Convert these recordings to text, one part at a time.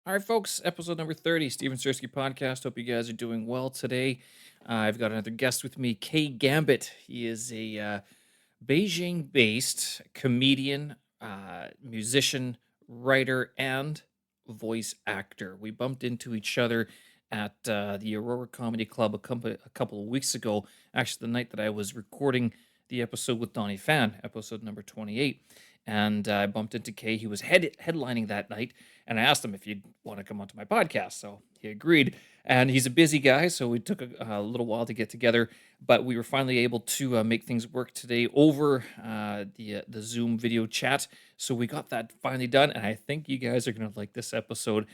All right, folks, episode number 30, Steven Sersky podcast. Hope you guys are doing well today. I've got another guest with me, Kei Gambit. He is a Beijing based comedian, musician, writer, and voice actor. We bumped into each other at the Aurora Comedy Club a couple of weeks ago, actually, the night that I was recording the episode with Donnie Fan, episode number 28. And I bumped into Kay. He was headlining that night, and I asked him if he'd want to come onto my podcast. So he agreed. And he's a busy guy, so we took a little while to get together, but we were finally able to make things work today over the Zoom video chat. So we got that finally done, and I think you guys are going to like this episode.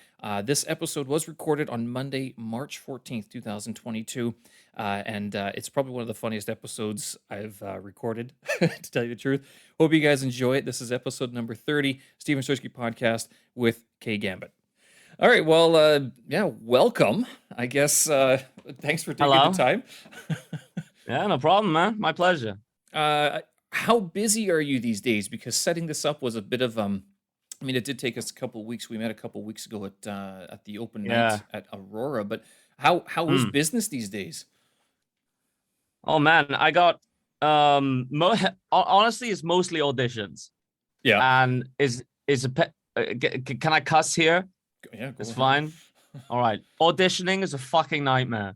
This episode was recorded on Monday, March 14th, 2022. And it's probably one of the funniest episodes I've recorded, to tell you the truth. Hope you guys enjoy it. This is episode number 30, Steven Sersky podcast with Kei Gambit. All right, well, yeah, welcome. I guess thanks for taking Hello. the time. Yeah, no problem, man. My pleasure. How busy are you these days? Because setting this up was a bit of I mean, it did take us a couple of weeks. We met a couple of weeks ago at the open Yeah. night at Aurora. But how is Mm. business these days? Oh man, I got honestly, it's mostly auditions. Yeah, And can I cuss here? yeah, go It's ahead. fine. All right. Auditioning is a fucking nightmare.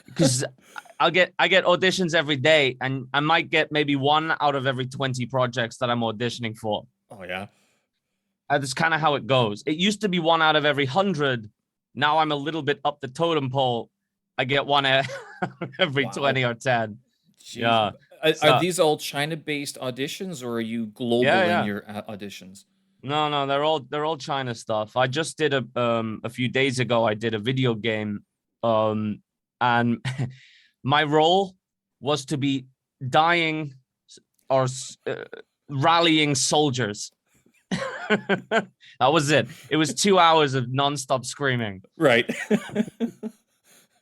Because I get auditions every day, and I might get maybe one out of every 20 projects that I'm auditioning for. Oh yeah. That's kind of how it goes. It used to be one out of every 100. Now I'm a little bit up the totem pole. I get one every Wow. 20 or 10. Jeez. Yeah. Are So- these all China-based auditions, or are you global Yeah. in your auditions? No, they're all China stuff. I just did a few days ago. I did a video game, and my role was to be dying or rallying soldiers. That was it. It was 2 hours of nonstop screaming. Right.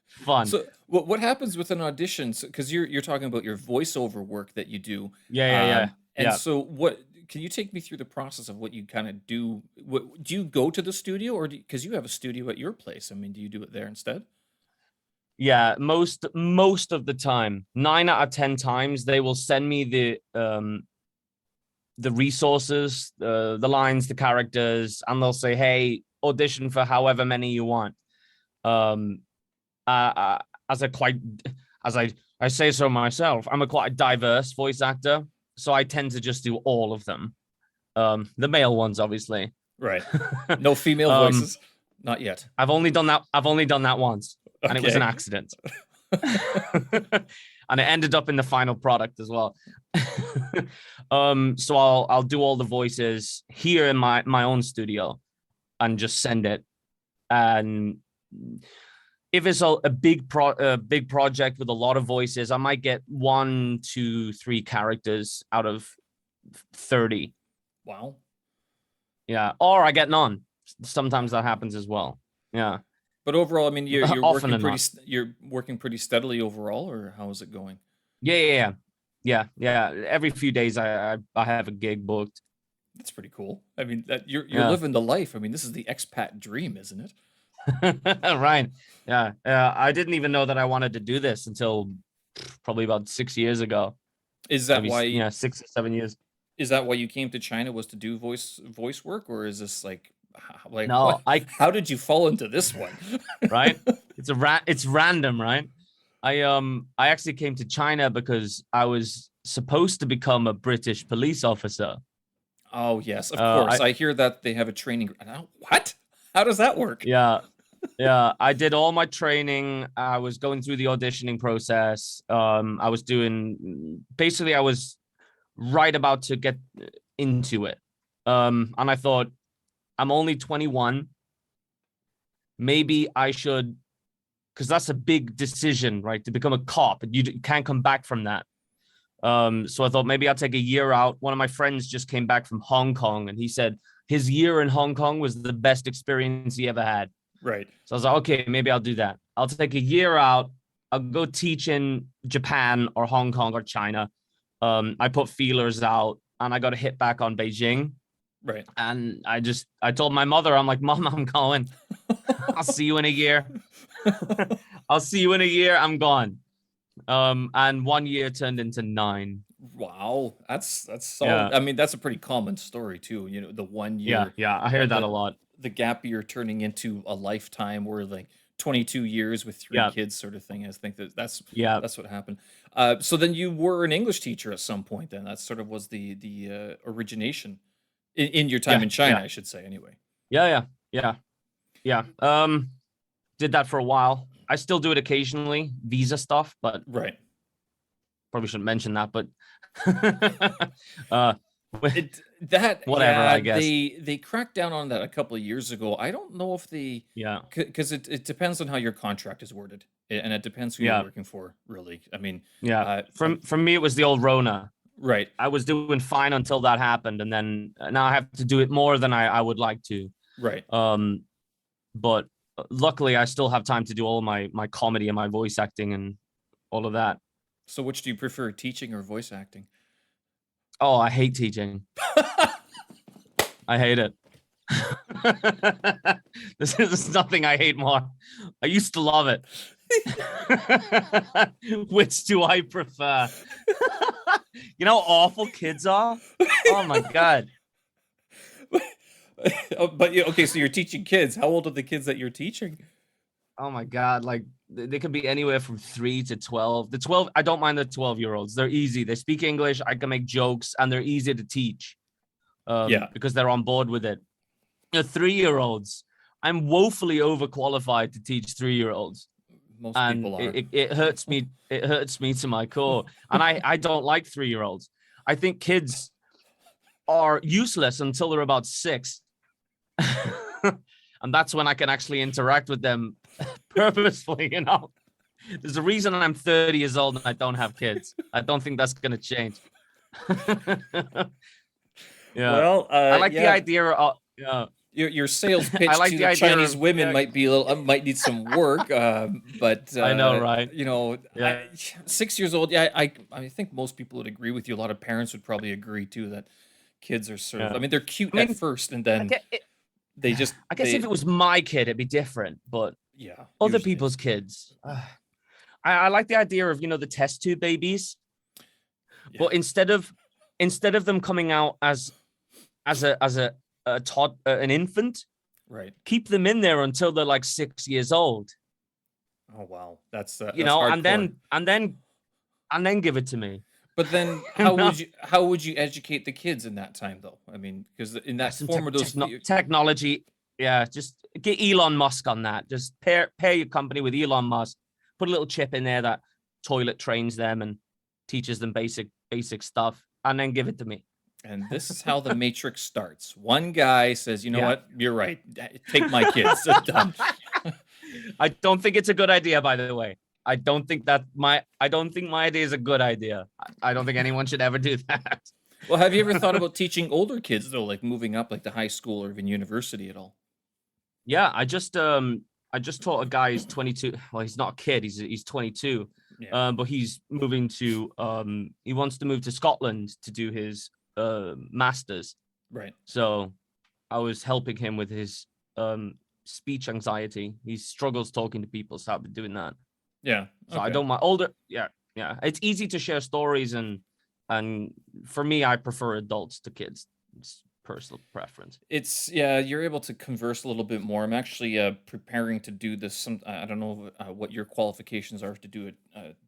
Fun. So, what happens with an audition? Because you're talking about your voiceover work that you do. Yeah. And Yeah. so, what can you take me through the process of what you kind of do? What do you go to the studio, or because you have a studio at your place? I mean, do you do it there instead? Yeah, most of the time, 9 out of 10 times, they will send me the resources, the lines, the characters, and they'll say, "Hey, audition for however many you want." As I say so myself, I'm a quite diverse voice actor, so I tend to just do all of them. The male ones, obviously. Right. No female voices, not yet. I've only done that once, and it was an Okay. accident. And it ended up in the final product as well. So I'll do all the voices here in my own studio and just send it. And if it's a big project with a lot of voices, I might get 1, 2, 3 characters out of 30. Wow. Yeah, or I get none. Sometimes that happens as well. Yeah. But overall, I mean, you're Often working than pretty not. you're working pretty steadily overall, or how is it going? Yeah. Every few days I have a gig booked. That's pretty cool. I mean, that you're Yeah. living the life. I mean, this is the expat dream, isn't it? Right. Yeah. I didn't even know that I wanted to do this until probably about 6 years ago. Is that Maybe, why? 6 or 7 years. Is that why you came to China, was to do voice work, or is this like No, what? How did you fall into this one? right? It's random, right? I actually came to China because I was supposed to become a British police officer. Oh yes, of course. I hear that they have a training. What? How does that work? Yeah. I did all my training. I was going through the auditioning process. I was right about to get into it. And I thought, I'm only 21. Maybe I should, because that's a big decision, right? To become a cop, you can't come back from that. So I thought maybe I'll take a year out. One of my friends just came back from Hong Kong, and he said his year in Hong Kong was the best experience he ever had. Right. So I was like, okay, maybe I'll do that. I'll take a year out. I'll go teach in Japan or Hong Kong or China. I put feelers out, and I got a hit back on Beijing. Right. And I told my mother, I'm like, Mom, I'm going. I'll see you in a year. I'll see you in a year. I'm gone. And 1 year turned into 9. Wow, that's Yeah, solid. I mean, that's a pretty common story too. You know, the one yeah, year, yeah. I hear that a the lot. the gap year turning into a lifetime, or like 22 years with three Yeah, kids, sort of thing. I think yeah, that's what happened. So then you were an English teacher at some point. Then that sort of was the origination in your time yeah, in China, yeah, I should say. Anyway. yeah, yeah, yeah, yeah. Did that for a while. I still do it occasionally, visa stuff, but Right. probably shouldn't mention that. But uh, It that whatever, yeah, I guess. they cracked down on that a couple of years ago. I don't know if they Yeah, because it depends on how your contract is worded, and it depends who you're yeah, working for, really. I mean, yeah. I, From me, it was the old Rona. right, I was doing fine until that happened, and then now I have to do it more than I would like to. right. Um, but luckily, I still have time to do all my comedy and my voice acting and all of that. So, which do you prefer, teaching or voice acting? Oh, I hate teaching. I hate it. This is nothing I hate more. I used to love it. Which do I prefer? You know how awful kids are? Oh my God. Oh, but okay, so you're teaching kids. How old are the kids that you're teaching? Oh my God. Like they could be anywhere from 3 to 12. The 12, I don't mind the 12-year-olds. They're easy. They speak English. I can make jokes and they're easy to teach Yeah, because they're on board with it. The 3-year-olds, I'm woefully overqualified to teach 3-year-olds. most And people are. it hurts me. It hurts me to my core. And I don't like 3-year-olds. I think kids are useless until they're about 6. And that's when I can actually interact with them purposefully, you know. There's a reason I'm 30 years old and I don't have kids. I don't think that's gonna change. Yeah. Well, I like the yeah, idea of yeah. your sales I pitch like to the the idea Chinese of women yeah, might be a little might need some work, but I know, right? you know, Yeah. 6 years old. Yeah, I think most people would agree with you. A lot of parents would probably agree too that kids are sort of. I Yeah. mean, they're cute I at mean, first, and I then get it, they just I guess if they it was my kid, it'd be different. But yeah, other usually is. people's kids, I like the idea of the test tube babies, Yeah, but instead of them coming out as an infant, right. keep them in there until they're like 6 years old, Oh wow, that's and hardcore. then give it to me. But then, You know, how would you educate the kids in that time, though? I mean, because in that some form of those, technology. Yeah, just get Elon Musk on that. Just pair your company with Elon Musk. Put a little chip in there that toilet trains them and teaches them basic stuff, and then give it to me. and this is how the Matrix starts. One guy says, "You know Yeah. what? You're right. Take my kids." Done. I don't think it's a good idea, by the way. I don't think my idea is a good idea. I don't think anyone should ever do that. Well, have you ever thought about teaching older kids though, like moving up, like to high school or even university at all? Yeah, I just taught a guy who's 22. Well, he's not a kid, he's 22. Yeah. But he's moving to he wants to move to Scotland to do his masters. Right. So I was helping him with his speech anxiety. He struggles talking to people, so I've been doing that. Yeah. So I Okay. don't mind older. Yeah, yeah. It's easy to share stories, and for me, I prefer adults to kids. It's personal preference. It's yeah, you're able to converse a little bit more. I'm actually preparing to do this. I don't know what your qualifications are to do it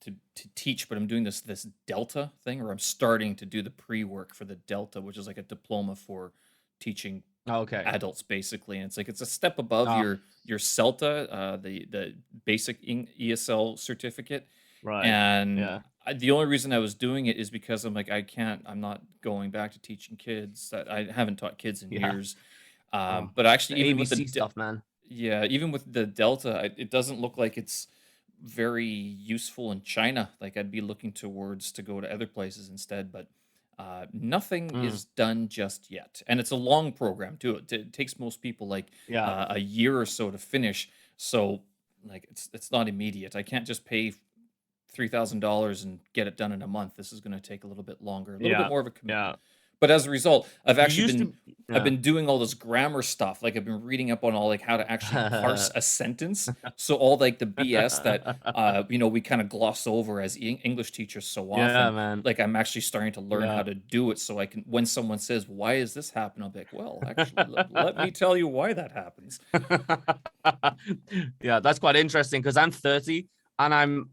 to teach, but I'm doing this Delta thing, or I'm starting to do the pre work for the Delta, which is like a diploma for teaching Okay. adults, basically. And it's like it's a step above Ah, your CELTA, the basic ESL certificate. right. And Yeah. the only reason I was doing it is because I'm like, I'm not going back to teaching kids. That I haven't taught kids in Yeah. years. Oh, But the actually, ABC stuff, man. yeah, even with the Delta, it doesn't look like it's very useful in China. Like I'd be looking towards to go to other places instead, but nothing Mm, is done just yet. And it's a long program too. It takes most people like yeah. a year or so to finish. So like it's not immediate. I can't just pay $3,000 and get it done in a month. This is going to take a little bit longer, a little bit Yeah. more of a Yeah. commitment. But as a result, You used to, I've yeah. been doing all this grammar stuff. Like I've been reading up on all like how to actually parse a sentence. So all like the BS that we kind of gloss over as English teachers so Yeah, often. man. Like I'm actually starting to learn how Yeah. to do it so I can when someone says, "Why is this happen?" I'll be like, "Well, actually, let me tell you why that happens." Yeah, that's quite interesting because I'm 30 and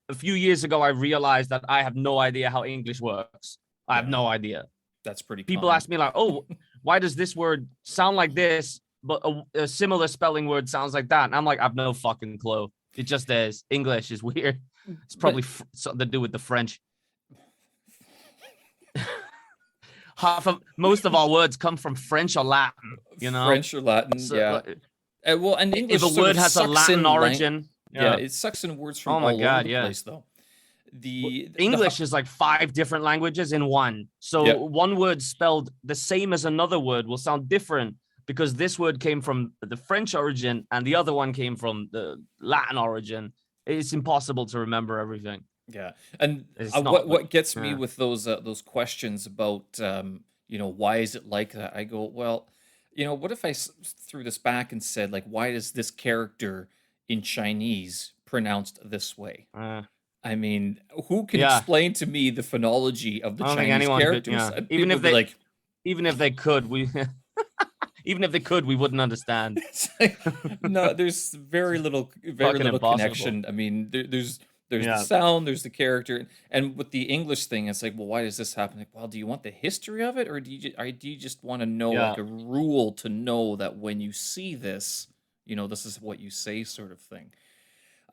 a few years ago I realized that I have no idea how English works. I have Yeah, no idea. that's pretty People common. ask me like, "Oh, why does this word sound like this, but a similar spelling word sounds like that?" And I'm like, "I've no fucking clue. It just is. English is weird. It's probably But something to do with the French. Most of our words come from French or Latin, you know? French or Latin, So yeah. Well, and if a English sort of word has a sucks Latin in origin, yeah, yeah. it sucks in words from Oh my all over god, the yeah. place though. English is like 5 different languages in one. So Yep, one word spelled the same as another word will sound different because this word came from the French origin and the other one came from the Latin origin. It's impossible to remember everything. yeah. And It's not, but what gets me yeah. with those questions about why is it like that? I go, well, what if I threw this back and said like, why is this character in Chinese pronounced this way? Uh, I mean, who can yeah. explain to me the phonology of the I don't think Chinese anyone could. characters? Yeah. And people would be like, Even if they could, even if they could, we wouldn't understand. it's like, no, there's very Fucking little impossible. connection. I mean, there's the Yeah. sound, there's the character, and with the English thing, it's like, well, why does this happen? Like, well, do you want the history of it, or do you just want to know like Yeah. a rule to know that when you see this, this is what you say, sort of thing.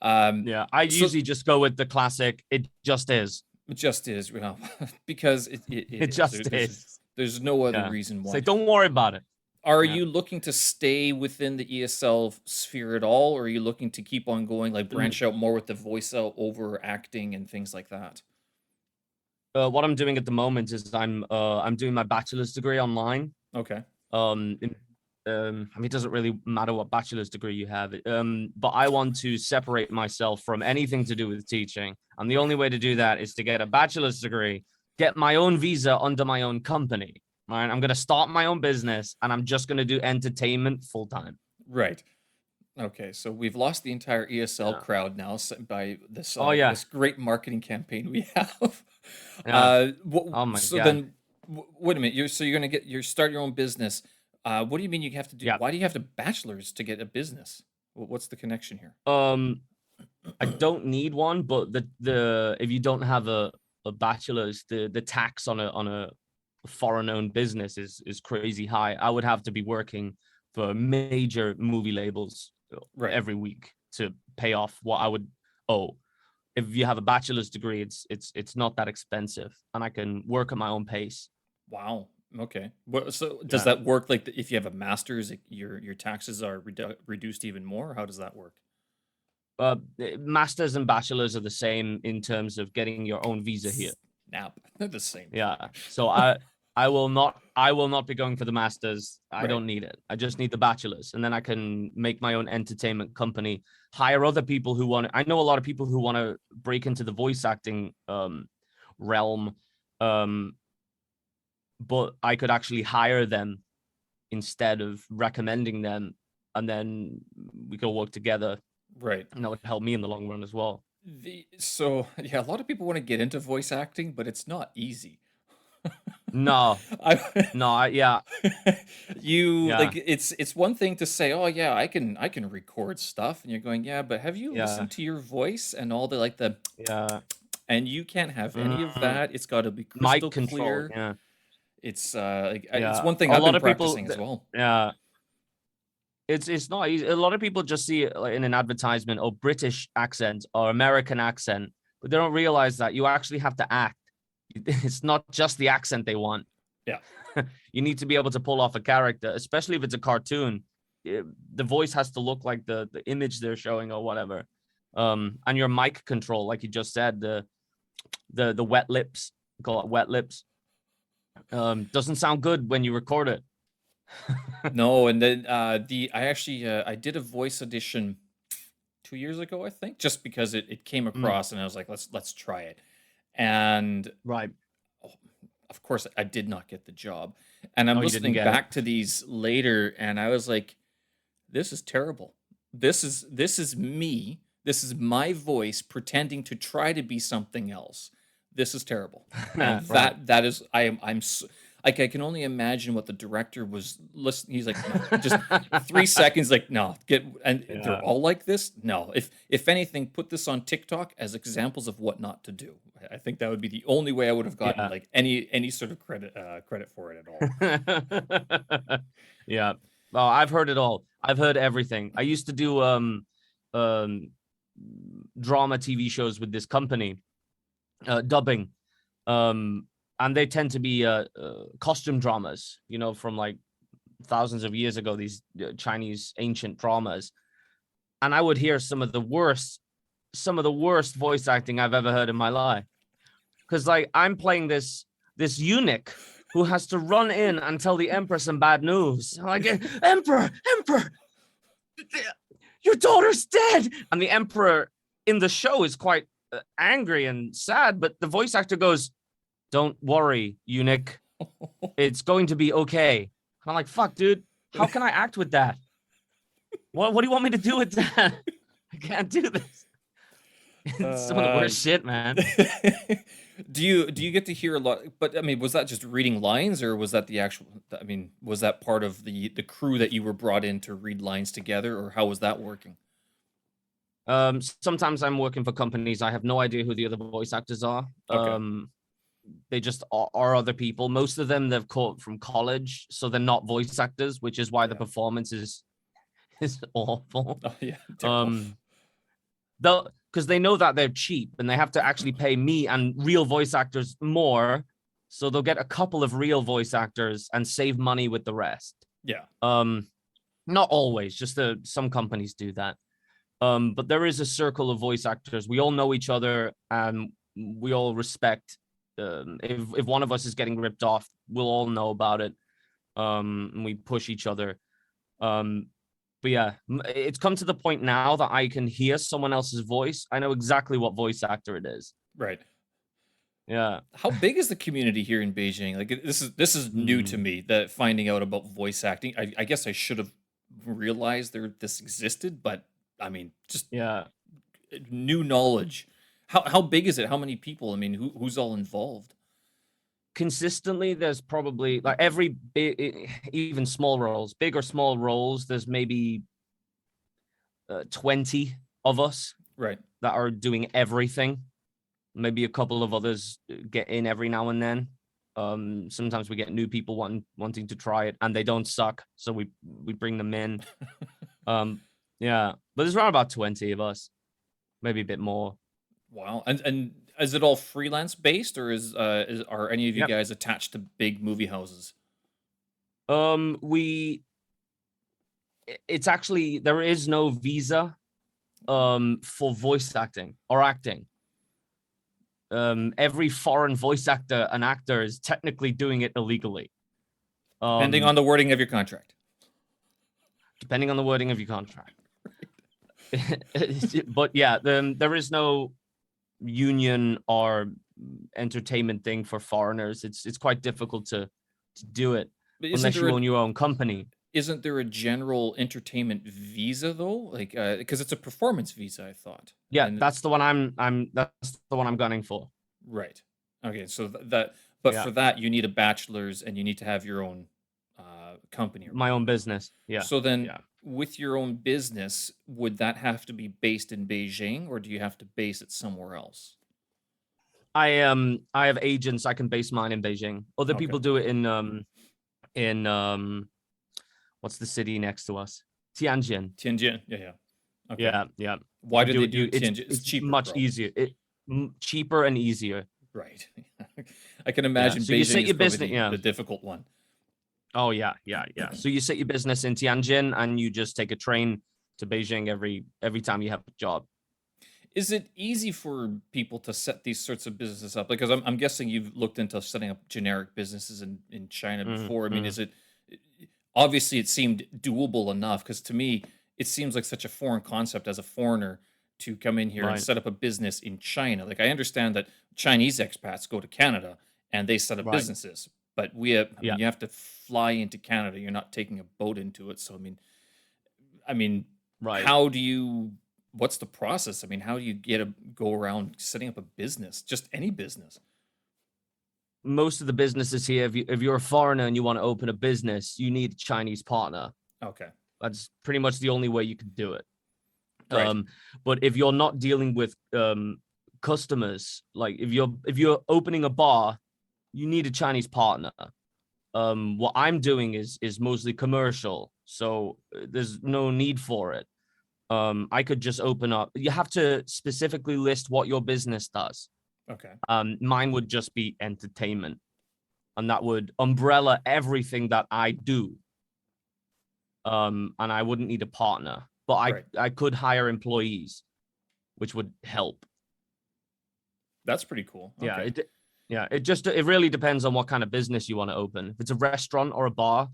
Um, Yeah. I so usually just go with the classic. It just is. it just is, because it It is. just is. There's no other Yeah. reason Say, why. don't worry about it. Are Yeah. you looking to stay within the ESL sphere at all, or are you looking to keep on going, like branch out more with the voice out over acting and things like that? What I'm doing at the moment is I'm doing my bachelor's degree online. Okay. In, I mean, it doesn't really matter what bachelor's degree you have. But I want to separate myself from anything to do with teaching, and the only way to do that is to get a bachelor's degree, get my own visa under my own company. Right, I'm gonna start my own business, and I'm just gonna do entertainment full time. Right. Okay. So we've lost the entire ESL Yeah. crowd now by Oh yeah. this great marketing campaign we have. Yeah. Oh my So god. then, wait a minute. You're gonna start your own business. What do you mean you have to do? Yeah. Why do you have to bachelor's to get a business? What's the connection here? Um, I don't need one, but the if you don't have a bachelor's, the tax on a foreign owned business is crazy high. I would have to be working for major movie labels Right. every week to pay off what I would owe. If you have a bachelor's degree, it's not that expensive, and I can work at my own pace. Wow. Okay. So does Yeah. that work like if you have a master's, your taxes are reduced even more? Or how does that work? Masters and bachelors are the same in terms of getting your own visa here. Snap. They're the same thing. Yeah. So I will not be going for the masters. I Right. don't need it. I just need the bachelor's, and then I can make my own entertainment company, hire other people who want I know a lot of people who want to break into the voice acting realm. Um but I could actually hire them instead of recommending them, and then we could work together, Right. and that would help me in the long run as well. So yeah, a lot of people want to get into voice acting, but it's not easy. No, I no, yeah, you yeah, like it's one thing to say, "Oh yeah, I can record stuff." And you're going, "Yeah, but have you yeah, listened to your voice and all the like the yeah. and you can't have any of Mm, that. It's got to be mic crystal control, clear." yeah. It's Yeah, one thing a I've lot been of people, practicing as well. yeah, it's not easy. A lot of people just see it like in an advertisement or British accent or American accent, but they don't realize that you actually have to act. It's not just the accent they want. Yeah. You need to be able to pull off a character, especially if it's a cartoon. The voice has to look like the image they're showing or whatever. And your mic control, like you just said, the wet lips, call it wet lips, doesn't sound good when you record it. No, and then I actually I did a voice audition 2 years ago, I think, just because it came Mm, across and I was like, let's try it. And right. of course, I did not get the job. And I'm Oh, you didn't listening get it. back to these later, and I was like, this is terrible. This is me. This is my voice pretending to try to be something else. This is terrible. And Right. that is like I can only imagine what the director was listening. He's like, no, just 3 seconds. Like, no, get and they're Yeah. all like this. No, if anything, put this on TikTok as examples of what not to do. I think that would be the only way I would have gotten Yeah. like any sort of credit for it at all. Yeah. Well, I've heard it all. I've heard everything. I used to do um drama TV shows with this company, dubbing. And they tend to be costume dramas, from like thousands of years ago, these Chinese ancient dramas. And I would hear some of the worst voice acting I've ever heard in my life. Because like I'm playing this eunuch who has to run in and tell the emperor some bad news. I'm like, emperor, your daughter's dead. And the emperor in the show is quite angry and sad, but the voice actor goes, don't worry, eunuch. It's going to be okay. And I'm like, fuck, dude. How can I act with that? What do you want me to do with that? I can't do this. It's some of the worst shit, man. Do you get to hear a lot? But I mean, was that just reading lines, or was that the actual? I mean, was that part of the crew that you were brought in to read lines together, or how was that working? Sometimes I'm working for companies. I have no idea who the other voice actors are. Okay. They just are other people. Most of them they've caught from college, so they're not voice actors, which is why the Yeah. performance is awful. Oh yeah. Terrible. They'll because they know that they're cheap and they have to actually pay me and real voice actors more, so they'll get a couple of real voice actors and save money with the rest. Yeah. Not always, just some companies do that. But there is a circle of voice actors. We all know each other and we all respect. If one of us is getting ripped off, we'll all know about it. And we push each other. But yeah, it's come to the point now that I can hear someone else's voice. I know exactly what voice actor it is. Right. Yeah. How big is the community here in Beijing? Like this is new to me. That finding out about voice acting. I guess I should have realized this existed, but I mean, just Yeah. new knowledge. How big is it? How many people? I mean, who's all involved? Consistently, there's probably like every big, even small roles, big or small roles, there's maybe 20 of us Right. that are doing everything. Maybe a couple of others get in every now and then. Sometimes we get new people wanting to try it and they don't suck, so we bring them in. Yeah, but there's around about 20 of us, maybe a bit more. Wow. And is it all freelance based, or are any of you Yep. guys attached to big movie houses? It's actually, there is no visa for voice acting or acting. Every foreign voice actor and actor is technically doing it illegally. Depending on the wording of your contract. Depending on the wording of your contract. But yeah, there is no union or entertainment thing for foreigners. It's quite difficult to do it But unless you own your own company. isn't there a general entertainment visa though? Like, because it's a performance visa, I thought. Yeah, And that's the one that's the one I'm gunning for. right. Okay, so but Yeah. for that you need a bachelor's and you need to have your own company. My own business. Yeah. So then, Yeah. with your own business, would that have to be based in Beijing, or do you have to base it somewhere else? I have agents. I can base mine in Beijing. Other Okay. people do it in what's the city next to us? Tianjin. Tianjin. Yeah, yeah. Okay. Yeah, yeah. Why do they do it's, Tianjin? It's cheaper, much probably. easier. Cheaper and easier. Right. I can imagine So you set Beijing is your probably business. Yeah. the difficult one. Oh yeah. So you set your business in Tianjin and you just take a train to Beijing every time you have a job. Is it easy for people to set these sorts of businesses up? Because I'm guessing you've looked into setting up generic businesses in China before. I mean, is it obviously it seemed doable enough? Because to me, it seems like such a foreign concept as a foreigner to come in here and Right. set up a business in China. Like I understand that Chinese expats go to Canada and they set up Right. businesses. But we have, I Yeah. mean, you have to fly into Canada. You're not taking a boat into it. So I mean, Right. how do you? What's the process? I mean, how do you go around setting up a business? Just any business. Most of the businesses here, if you're a foreigner and you want to open a business, you need a Chinese partner. Okay. That's pretty much the only way you can do it. Right. But if you're not dealing with customers, like if you're opening a bar, you need a Chinese partner. What I'm doing is mostly commercial, so there's no need for it. I could just open up. You have to specifically list what your business does. Okay. Mine would just be entertainment, and that would umbrella everything that I do. And I wouldn't need a partner, but Right. I could hire employees, which would help. That's pretty cool. Okay. It really depends on what kind of business you want to open. If it's a restaurant or a bar,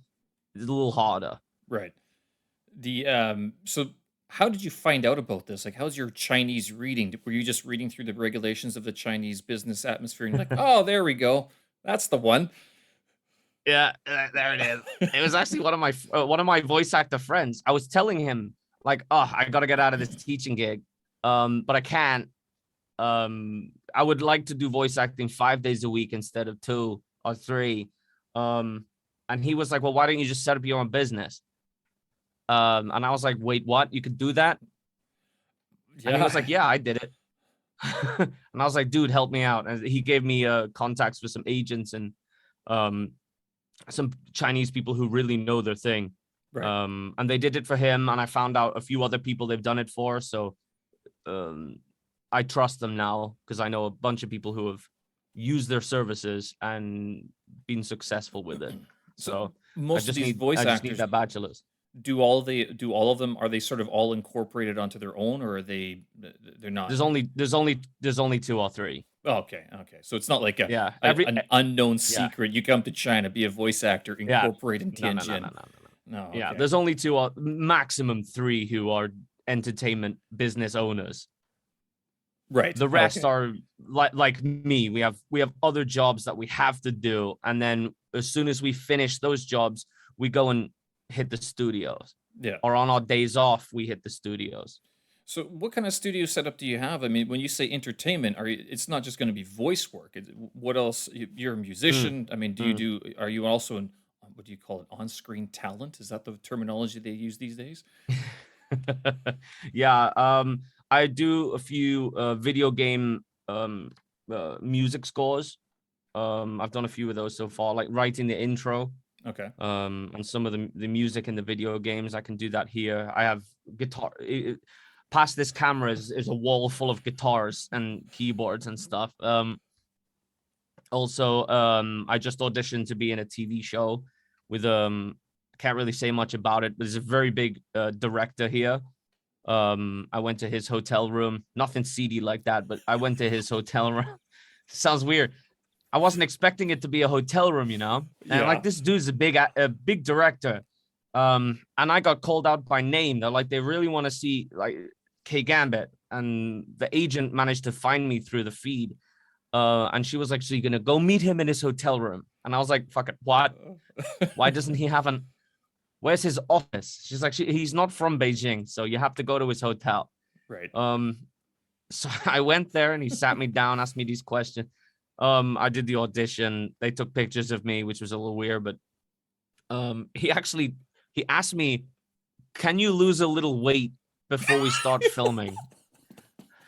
it's a little harder. Right. So how did you find out about this? Like, how's your Chinese reading? Were you just reading through the regulations of the Chinese business atmosphere and you're like, oh, there we go. That's the one. Yeah, there it is. It was actually one of my voice actor friends. I was telling him like, oh, I gotta get out of this teaching gig, but I can't. I would like to do voice acting 5 days a week instead of 2 or 3. And he was like, well, why don't you just set up your own business? And I was like, wait, what? You could do that? Yeah. And he was like, yeah, I did it. And I was like, dude, help me out. And he gave me contacts with some agents and some Chinese people who really know their thing. Right. And they did it for him. And I found out a few other people they've done it for. So I trust them now because I know a bunch of people who have used their services and been successful with it. So most of these voice I just actors need that bachelor's. do all of them, are they sort of all incorporated onto their own, or are they're not? There's only 2 or 3. Oh, okay. So it's not like an Yeah, unknown secret. You come to China, be a voice actor, incorporate in Tianjin. No. Yeah, Okay. there's only 2 or maximum 3 who are entertainment business owners. Right. The rest are like me. We have other jobs that we have to do, and then as soon as we finish those jobs, we go and hit the studios. Yeah. Or on our days off, we hit the studios. So what kind of studio setup do you have? I mean, when you say entertainment, it's not just going to be voice work. What else? You're a musician. I mean, are you also what do you call it? On-screen talent? Is that the terminology they use these days? Yeah. I do a few video game music scores. I've done a few of those so far, like writing the intro. Okay. And some of the music in the video games, I can do that here. I have guitar. Past this camera is a wall full of guitars and keyboards and stuff. Also, I just auditioned to be in a TV show with I can't really say much about it, but there's a very big director here. I went to his hotel room, nothing seedy like that, but I went to his hotel room. Sounds weird. I wasn't expecting it to be a hotel room, you know? And like, this dude's a big director. And I got called out by name. They're like, they really want to see like Kei Gambit. And the agent managed to find me through the feed. And she was like, so you're gonna go meet him in his hotel room? And I was like, fuck it, what? Why doesn't he have where's his office? She's like, he's not from Beijing, so you have to go to his hotel. Right. So I went there and he sat me down, asked me these questions. I did the audition. They took pictures of me, which was a little weird, but he asked me, can you lose a little weight before we start filming?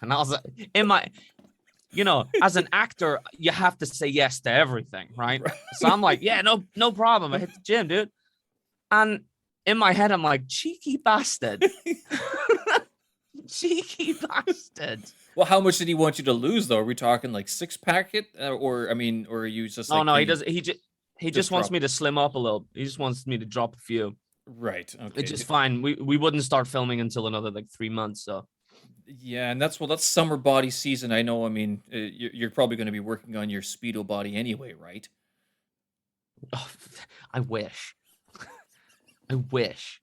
And I was like, as an actor, you have to say yes to everything, right? So I'm like, yeah, no problem. I hit the gym, dude. And in my head, I'm like, cheeky bastard. Cheeky bastard. Well, how much did he want you to lose, though? Are we talking like 6-pack it, or are you just like? No, he does. He just wants me to slim up a little. He just wants me to drop a few. Right. Okay. Which is fine. We wouldn't start filming until another like 3 months. So. Yeah, and that's summer body season. I know. I mean, you're probably going to be working on your Speedo body anyway, right? Oh, I wish. I wish.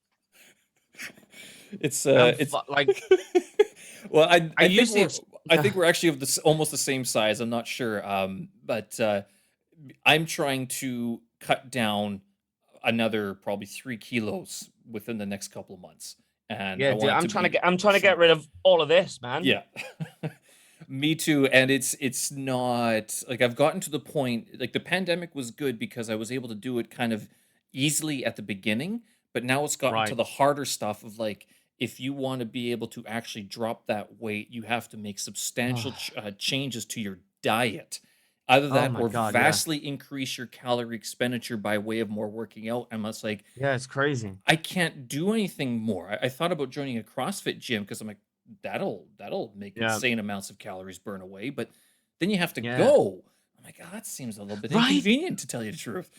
It's like. Well, I think we're actually of almost the same size. I'm not sure, but I'm trying to cut down another probably 3 kilos within the next couple of months, and I Yeah, dude, want it to be I'm trying to get shrunk. rid of all of this, man. Yeah. Me too, and it's not like I've gotten to the point like the pandemic was good because I was able to do it kind of easily at the beginning, but now it's gotten to Right. the harder stuff of like if you want to be able to actually drop that weight, you have to make substantial changes to your diet. Either Oh that my or God, yeah. vastly increase your calorie expenditure by way of more working out. And it's like Yeah, it's crazy. I can't do anything more. I thought about joining a CrossFit gym because I'm like, that'll make Yeah. insane amounts of calories burn away, but then you have to Yeah. go. I'm like, oh, that seems a little bit Right? inconvenient to tell you the truth.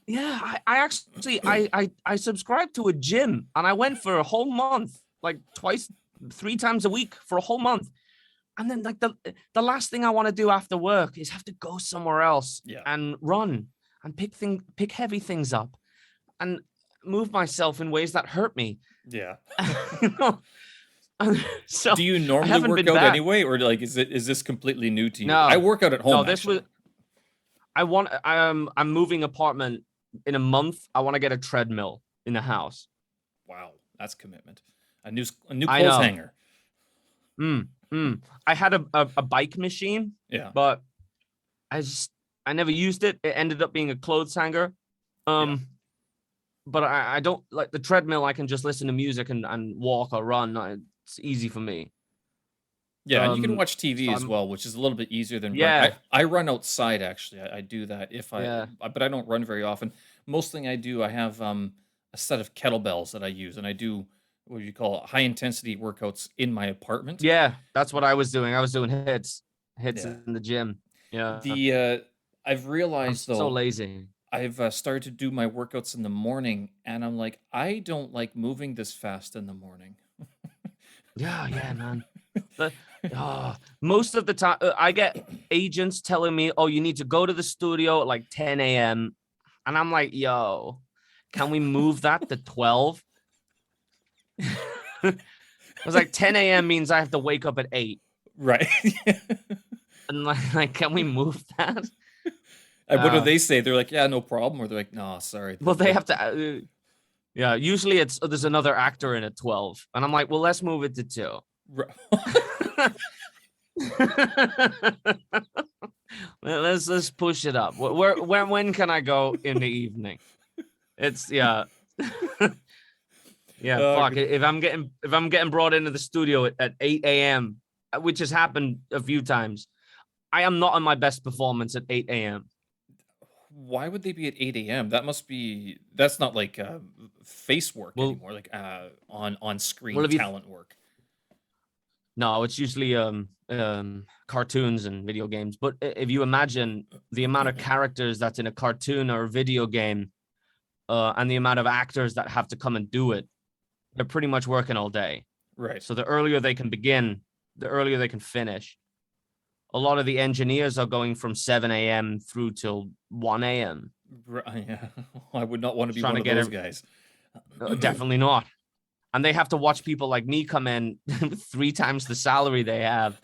Yeah, I actually I subscribed to a gym and I went for a whole month, like twice, 3 times a week for a whole month. And then like the last thing I want to do after work is have to go somewhere else Yeah. and run and pick heavy things up and move myself in ways that hurt me. Yeah. You know? So Do you I normally haven't work been out back. anyway, or like is this completely new to you? I No, work out at no, home this was actually. I'm moving apartment in a month. I want to get a treadmill in the house. Wow, that's commitment. A new I clothes know. hanger. I had a bike machine, Yeah. but I just I never used it. It ended up being a clothes hanger. Yeah. Um, but I don't like the treadmill. I can just listen to music and walk or run. It's easy for me. Yeah, and you can watch So TV as well, which is a little bit easier than run. I yeah, I run outside actually. I do that if yeah, but I don't run very often. Most thing I do, I have a set of kettlebells that I use, and I do what you call high intensity workouts in my apartment. yeah. That's what I was doing. I was doing hits Yeah. in the gym. Yeah, The I've I'm realized so though, lazy. I've started to do my workouts in the morning, and I'm like, I don't like moving this fast in the morning. Yeah, yeah, man. The, most of the time, I get agents telling me, "Oh, you need to go to the studio at like 10 a.m." And I'm like, "Yo, can we move that to 12?" I was like, 10 a.m. means I have to wake up at 8. Right. And like, can we move that? And what do they say? They're like, yeah, no problem. Or they're like, no, sorry. Well, they have to. Yeah, usually it's there's another actor in at 12, and I'm like, well, let's move it to 2. Let's push it up. When can I go in the evening? It's yeah. Yeah, fuck. If I'm getting brought into the studio at 8 a.m., which has happened a few times, I am not on my best performance at 8 a.m. Why would they be at 8 a.m.? That's not like face work Well, anymore, like on screen well, if you talent work. no, it's usually cartoons and video games. But if you imagine the amount of characters that's in a cartoon or a video game, and the amount of actors that have to come and do it, they're pretty much working all day. Right. So the earlier they can begin, the earlier they can finish. A lot of the engineers are going from 7 a.m. through till 1 a.m. Yeah. I would not want to Just be trying one to of get those it. guys. Definitely not. And they have to watch people like me come in with 3 times the salary they have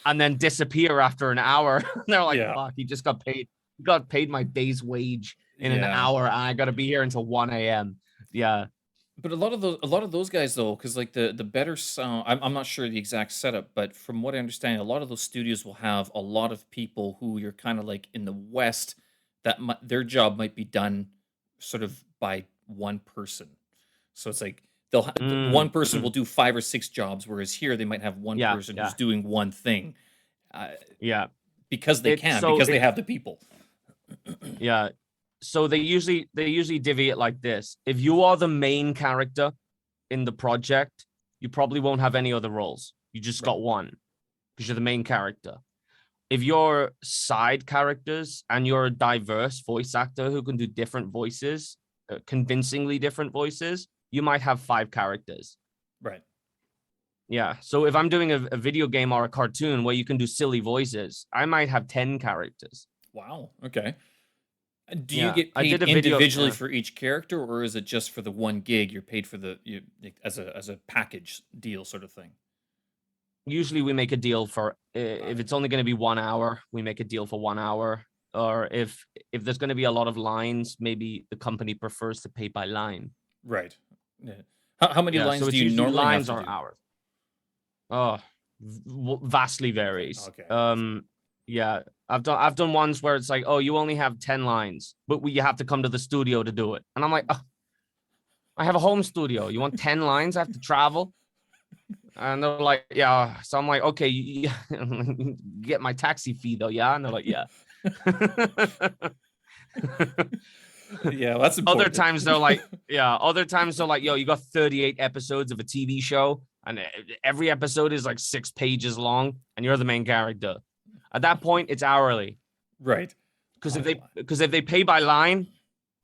and then disappear after an hour. They're like, Yeah. fuck, he just got paid. He got paid my day's wage in an Yeah. hour, and I got to be here until 1 a.m. Yeah. But a lot of those guys though, because like the better sound, I'm not sure the exact setup, but from what I understand, a lot of those studios will have a lot of people who you're kind of like in the West that their job might be done sort of by one person. So it's like one person will Mm. do 5 or 6 jobs, whereas here they might have one Yeah. person who's Yeah. doing one thing uh, Yeah. because they It's can, so because they it, have the people. yeah. So they usually divvy it like this. If you are the main character in the project, you probably won't have any other roles. You just Right. got one because you're the main character. If you're side characters and you're a diverse voice actor who can do different voices, convincingly different voices, you might have 5 characters. Right. Yeah. So if I'm doing a video game or a cartoon where you can do silly voices, I might have 10 characters. Wow. Okay. Do you Yeah. get I paid did a video. individually for each character, or is it just for the one gig? You're paid for like, as a package deal sort of thing. Usually we make a deal for if Right. it's only going to be 1 hour, we make a deal for 1 hour. or if there's going to be a lot of lines, maybe the company prefers to pay by line. Right. Yeah. How many Yeah, so lines do it's you usually normally have lines to or do? hours. Oh, vastly Okay. varies. Okay. Yeah, I've done ones where it's like, oh, you only have 10 lines, but you have to come to the studio to do it. And I'm like, oh, I have a home studio. You want 10 lines? I have to travel. And they're like, yeah. So I'm like, okay, get my taxi fee though, yeah. And they're like, yeah. Yeah, well, that's Other important. times they're like, yeah. Other times they're like, yo, you got 38 episodes of a TV show, and every episode is like 6 pages long, and you're the main character. At that point, it's hourly. Right. Because Oh, if they pay by line,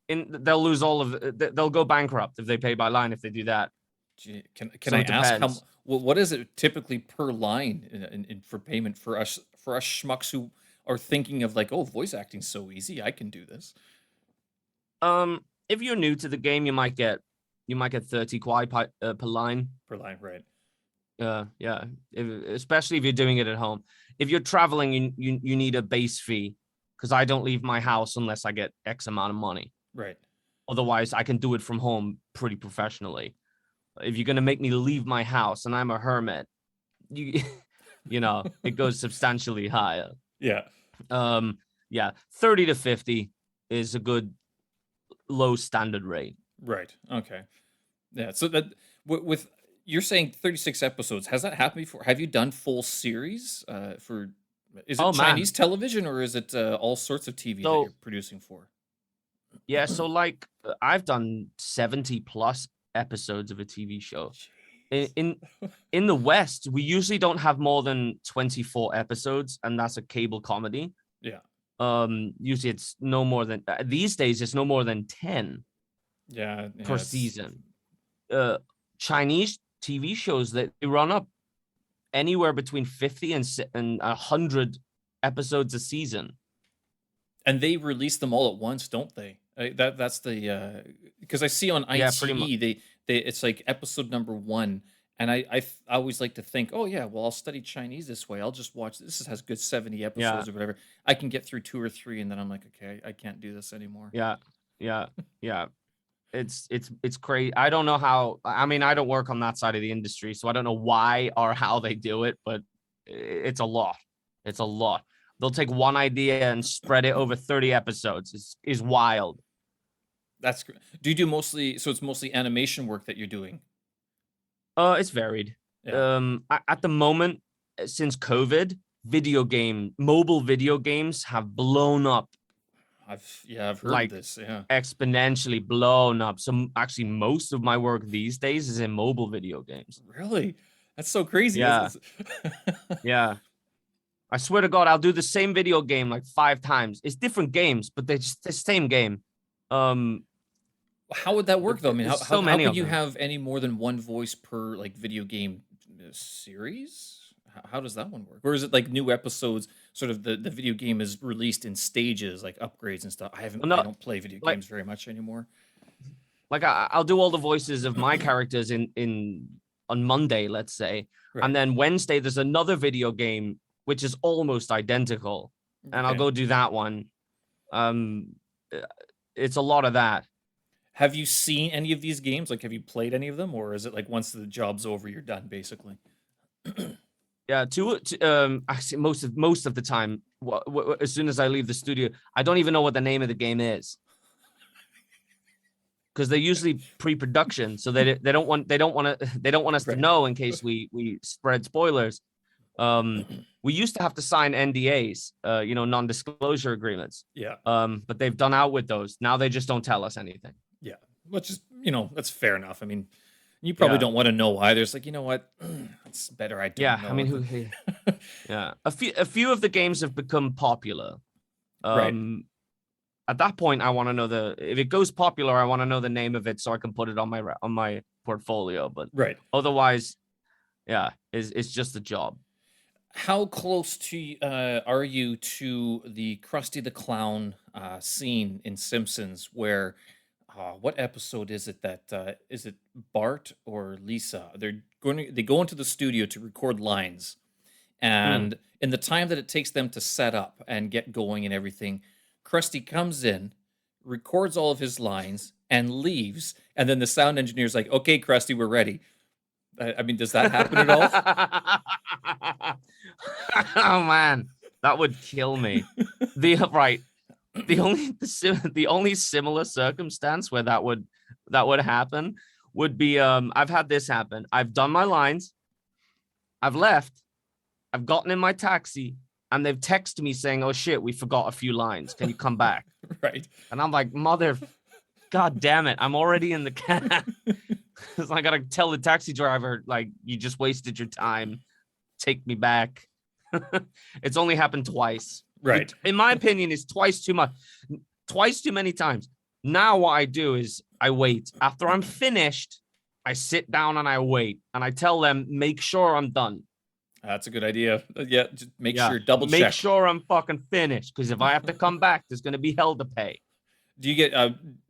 they'll lose all of they'll go bankrupt if they pay by line if they do that. gee, can So I it ask depends. what is it typically per line for payment for us schmucks who are thinking of like, oh, voice acting's so easy, I can do this If you're new to the game, you might get 30 kwai per line. per line, right? Yeah. Especially if you're doing it at home. If you're traveling, you need a base fee because I don't leave my house unless I get X amount of money. Right. Otherwise, I can do it from home pretty professionally. If you're gonna make me leave my house and I'm a hermit, you it goes substantially higher. Yeah. Yeah, 30 to 50 is a good low standard rate. Right. Okay. Yeah. So that with you're saying 36 episodes, has that happened before? Have you done full series for is it Oh man. Chinese television or is it all sorts of TV that you're So producing for? yeah, so like I've done 70 plus episodes of a TV show. In, Jeez. in in the West, we usually don't have more than 24 episodes, and that's a cable comedy. Yeah. Usually it's no more than these days it's no more than 10 Yeah. per Yeah. It's season. Chinese TV shows that they run up anywhere between 50 and 100 episodes a season. and they release them all at once, don't they? That's the because I see on Yeah, pretty much. ITE they it's like episode number one, and I always like to think, oh yeah, well I'll study Chinese this way. I'll just watch this. Has good 70 Yeah, episodes or whatever. I can get through two or three, and then I'm like, okay, I can't do this anymore. yeah, yeah, yeah. It's crazy. I don't know how. I mean, I don't work on that side of the industry, so I don't know why or how they do it, but it's a lot. It's a lot. They'll take one idea and spread it over 30 episodes. Is wild. That's do you do mostly? So it's mostly animation work that you're doing. It's varied. Yeah, At the moment, since COVID, mobile video games have blown up, I've heard of like this. Yeah, exponentially blown up. So actually, most of my work these days is in mobile video games. really, that's so crazy. Yeah, yeah. I swear to God, I'll do the same video game like 5 times. It's different games, but they're just the same game. Um, How would that but work though? I mean, there's how so how many could of you them. have any more than one voice per like video game series? How does that one work? Or is it like new episodes? Sort of the video game is released in stages, like upgrades and stuff. Well, I no, don't play video like games very much anymore. I'll do all the voices of my characters in on Monday, let's say, Right. and then Wednesday there's another video game which is almost identical, and I'll Okay. go do that one. Um, uh, it's a lot of that. Have you seen any of these games? Like, have you played any of them, or is it like once the job's over, you're done, basically? Yeah, actually most of the time, as soon as I leave the studio, I don't even know what the name of the game is because they're usually pre-production, so they don't want they don't want us to Right. know in case we spread spoilers. We used to have to sign NDAs, non-disclosure agreements. Yeah. But they've done out with those. Now they just don't tell us anything. Yeah. Which is, that's fair enough. I mean, you probably Yeah, don't want to know either. It's like, you know what? It's better I don't yeah. I know. mean, yeah. A few of the games have become popular. Right. At that point, I want to know if it goes popular, I want to know the name of it so I can put it on my portfolio. But Right. otherwise, yeah, it's just a job. How close to are you to the Krusty the Clown scene in Simpsons where what episode is it that is it Bart or Lisa? They go into the studio to record lines, Hmm. and in the time that it takes them to set up and get going and everything, Krusty comes in, records all of his lines, and leaves. And then the sound engineer's like, "Okay, Krusty, we're ready." I mean, does that happen at all? Oh man, that would kill me. Right. The only similar circumstance where that would happen would be I've had this happen. I've done my lines, I've left, I've gotten in my taxi, and they've texted me saying, "Oh shit, we forgot a few lines. Can you come back?" Right. And I'm like, God damn it, I'm already in the cab. So I gotta tell the taxi driver, like, you just wasted your time. Take me back. It's only happened twice. Right. Which, in my opinion, is twice too much. Twice too many times. Now what I do is I wait. After I'm finished, I sit down and I wait. And I tell them, make sure I'm done. That's a good idea. Yeah, just make Yeah. sure, double Make check. sure I'm fucking finished. Because if I have to come back, there's going to be hell to pay. Do you get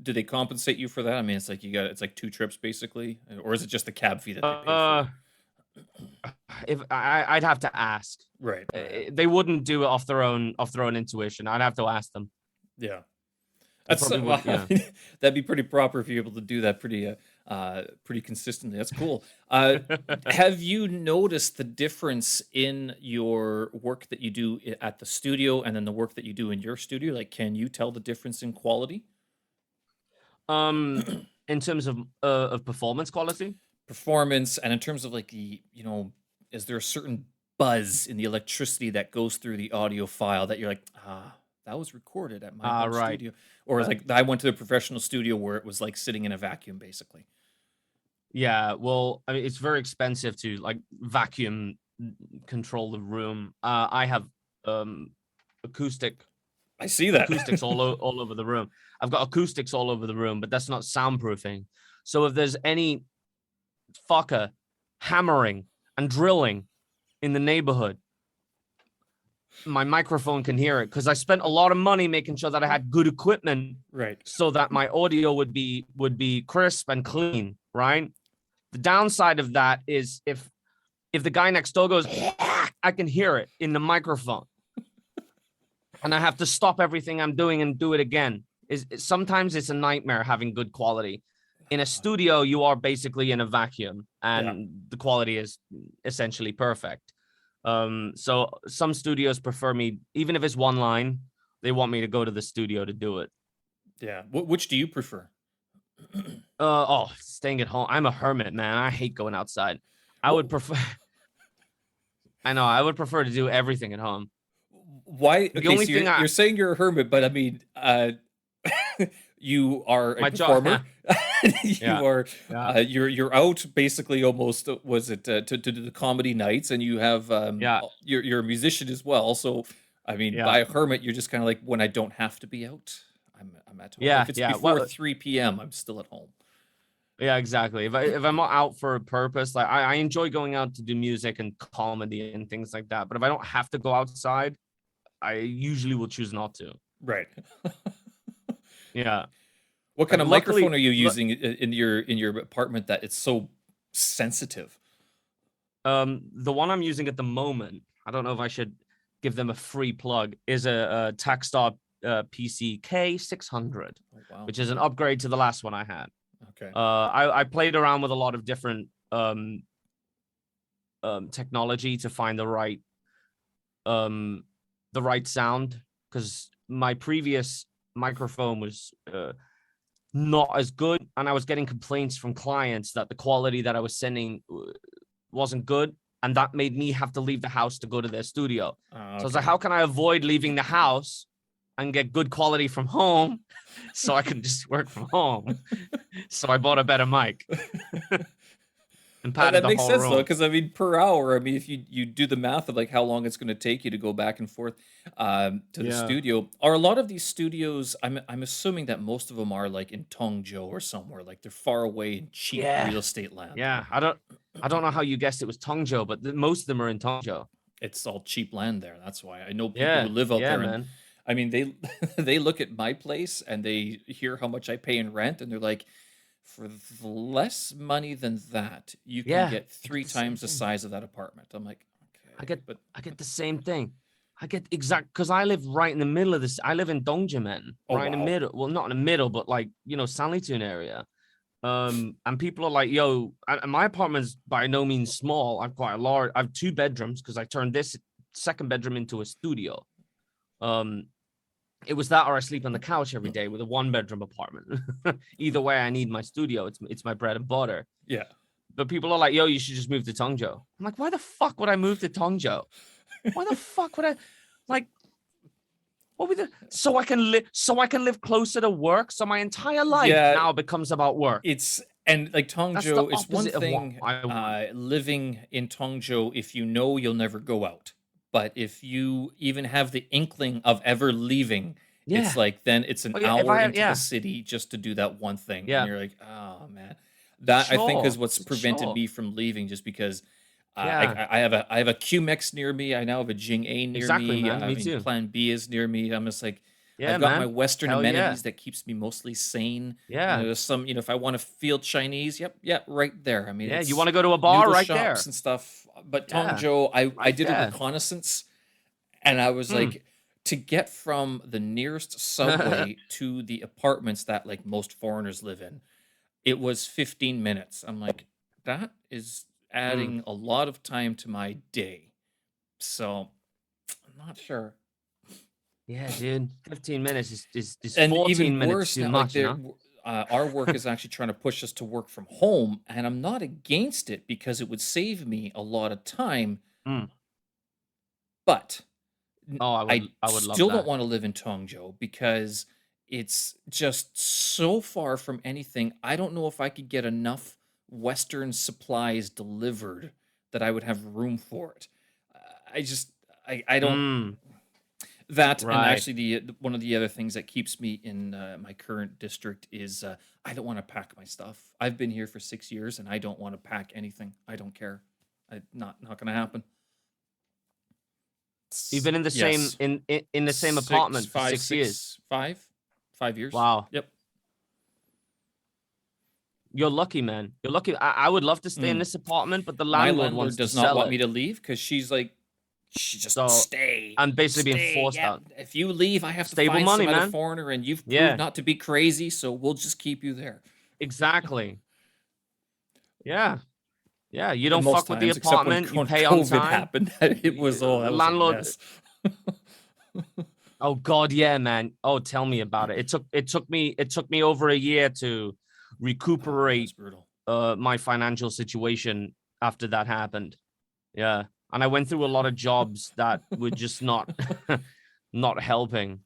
do they compensate you for that? I mean, it's like it's like 2 trips basically, or is it just the cab fee that they pay for? If I'd have to ask. Right. They wouldn't do it off their own intuition. I'd have to ask them. Yeah. They That's probably well, would, yeah. I mean, that'd be pretty proper if you're able to do that pretty consistently. That's cool. Have you noticed the difference in your work that you do at the studio and then the work that you do in your studio? Like, can you tell the difference in quality? In terms of performance quality? Performance, and in terms of like is there a certain buzz in the electricity that goes through the audio file that you're like, that was recorded at my home Right. studio, or like I went to a professional studio where it was like sitting in a vacuum, basically. Yeah, well, I mean, it's very expensive to like vacuum control the room. I have acoustics I see that. all over the room. I've got acoustics all over the room, but that's not soundproofing. So if there's any fucker hammering and drilling in the neighborhood, my microphone can hear it because I spent a lot of money making sure that I had good equipment, Right. so that my audio would be crisp and clean, right? The downside of that is if the guy next door goes, I can hear it in the microphone, and I have to stop everything I'm doing and do it again. Sometimes it's a nightmare having good quality. In a studio, you are basically in a vacuum, and the quality is essentially perfect. So some studios prefer me, even if it's one line, they want me to go to the studio to do it. Yeah. Which do you prefer? Staying at home. I'm a hermit, man. I hate going outside. I would prefer. I know. I would prefer to do everything at home. Why? The Okay, only so thing you're saying you're a hermit, but I mean, you are a my performer. job. You're out basically almost. Was it to do the comedy nights, and you have you're a musician as well. So I mean, by a hermit, you're just kind of like, when I don't have to be out, I'm at home. If it's before 3 p.m., I'm still at home. Yeah, exactly. If I'm not out for a purpose, like I enjoy going out to do music and comedy and things like that. But if I don't have to go outside, I usually will choose not to. Right. Yeah. What kind Like, of microphone are you using in your apartment that it's so sensitive? The one I'm using at the moment, I don't know if I should give them a free plug, is a Takstar PC K600, which is an upgrade to the last one I had. Okay. I played around with a lot of different technology to find the right sound, because my previous microphone was not as good, and I was getting complaints from clients that the quality that I was sending wasn't good, and that made me have to leave the house to go to their studio. So I was like, how can I avoid leaving the house and get good quality from home so I can just work from home? So I bought a better mic. And padded that makes whole sense room. though, because I mean, per hour, I mean, if you do the math of like how long it's going to take you to go back and forth to the studio, are a lot of these studios? I'm assuming that most of them are like in Tongzhou or somewhere, like they're far away in cheap real estate land. Yeah, I don't know how you guessed it was Tongzhou, but most of them are in Tongzhou. It's all cheap land there. That's why I know people who live out there. Man. And I mean, they look at my place and they hear how much I pay in rent, and they're like, for less money than that, you can get 3 times the size of that apartment. I'm like, okay, I get the same thing. I get exact because I live right in the middle of this. I live in Dongjimen, Oh right in the wow. middle. Well, not in the middle, but like Sanlitun area. And people are like, "Yo," and my apartment's by no means small. I've quite a large. I have 2 bedrooms because I turned this second bedroom into a studio. Um, it was that, or I sleep on the couch every day with a 1 bedroom apartment. Either way, I need my studio. It's my bread and butter. Yeah. But people are like, "Yo, you should just move to Tongzhou." I'm like, "Why the fuck would I move to Tongzhou? Why the fuck would I like?" What would the so I can live closer to work. So my entire life Yeah, now becomes about work. it's and like That's the Tongzhou, it's one opposite of what thing I want. living in Tongzhou if you know you'll never go out. But if you even have the inkling of ever leaving, it's Yeah. like then it's an Oh yeah. If hour I have, into the yeah, city just to do that one thing. And yeah, you're like, oh man. That I think is sure, what's prevented sure. me from leaving just because Yeah, I have a QMX near me. I now have a Jing A near exactly, me. man. I Me mean, too. Plan B is near me. I'm just like, Yeah, I've got my man. Western Hell yeah. amenities that keeps me mostly sane. Yeah. Some, if I want to feel Chinese, yep, yep, right there. I mean, Yeah. You want it's to go to a bar noodle right shops there? and stuff. But Yeah. Tongzhou, I Right did a there. reconnaissance, and I was Hmm. like, to get from the nearest subway to the apartments that like most foreigners live in, it was 15 minutes. I'm like, that is Hmm. adding a lot of time to my day. So I'm not sure. Yeah, dude. 15 minutes is And 14 even minutes worse too now, like much, you know? our work is actually trying to push us to work from home, and I'm not against it because it would save me a lot of time. Hmm. But Oh, I I would love still don't that. want to live in Tongzhou because it's just so far from anything. I don't know if I could get enough Western supplies delivered that I would have room for it. I just I don't. Hmm. That and Right. actually one of the other things that keeps me in my current district is I don't want to pack my stuff. I've been here for 6 years and I don't want to pack anything. I don't care. Not going to happen. You've been in the same Yes, in the same six, apartment for five, 6 years. six, 5 years. Wow. Yep. You're lucky, man. You're lucky. I would love to stay in Mm. this apartment, but the My landlord landlord wants to does not sell want it. me to leave because she's like, she just So stay, I'm basically being stay. forced Yeah, out. if you leave, I have to Stable find money, some other man. foreigner, and you've proved Yeah, not to be crazy, so we'll just keep you there. exactly. Yeah. Yeah. You And don't most fuck with the times, except when apartment. You pay on COVID time. happened, it was that was a Landlord. mess. Oh God, yeah, man. Oh, tell me about it. It took me over a year to Oh yeah, it's recuperate brutal. my financial situation after that happened. Yeah. And I went through a lot of jobs that were just not not helping.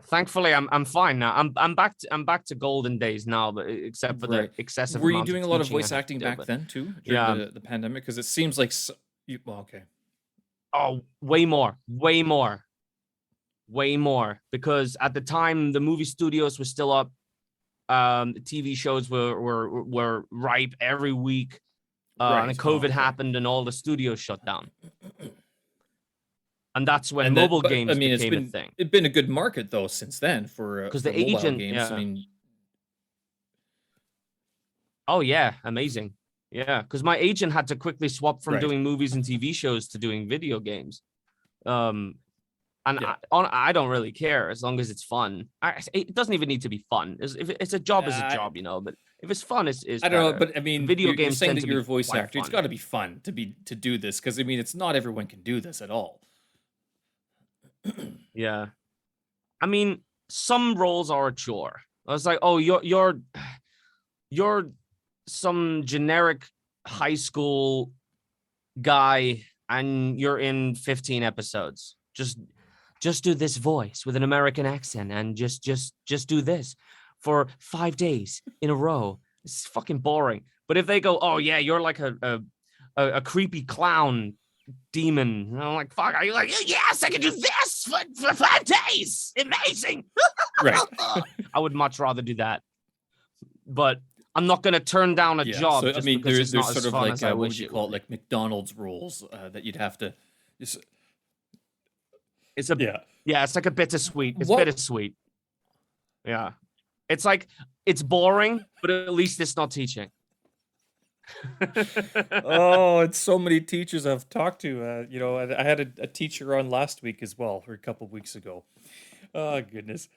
Thankfully, I'm fine now. I'm back to golden days now, but except for the Right. excessive Were you amount of doing a lot of teaching I voice had acting to do. back But then too, during yeah, the pandemic? Because it seems like well, okay. oh, way more, way more, way more. Because at the time the movie studios were still up. The TV shows were ripe every week. And then Right. Oh, COVID okay. happened and all the studios shut down. And that's when And that, mobile but I games mean, became a thing. it's been a good market though since then Because for the mobile agent, games. I yeah. mean, Oh yeah, amazing. Yeah, because my agent had to quickly swap from right. doing movies and TV shows to doing video games. Um, and Yeah. I don't really care as long as it's fun. It doesn't even need to be fun. If it's a job, is a I job, you know. But if it's fun, it's I don't know, better. but I mean, Video you're games saying tend that to you're a be voice quite actor. It's fun. got to be fun to do this because I mean, it's not everyone can do this at all. Yeah, I mean, some roles are a chore. I was like, oh, you're some generic high school guy and you're in 15 episodes. Just do this voice with an American accent and just do this for 5 days in a row. It's fucking boring. But if they go, oh yeah, you're like a creepy clown demon, and I'm like, fuck, are you like, yes, I can do this for 5 days. Amazing. Right. I would much rather do that. But I'm not going to turn down a Yeah. job So I just mean, because it's there's not sort as of fun like as I what would wish you it call would it, be. like McDonald's rules that you'd have to. Just, It's a yeah. yeah, it's like a bittersweet. It's What bittersweet. Yeah. It's like it's boring, but at least it's not teaching. Oh, it's so many teachers I've talked to. I had a teacher on last week as well, or a couple of weeks ago. Oh goodness.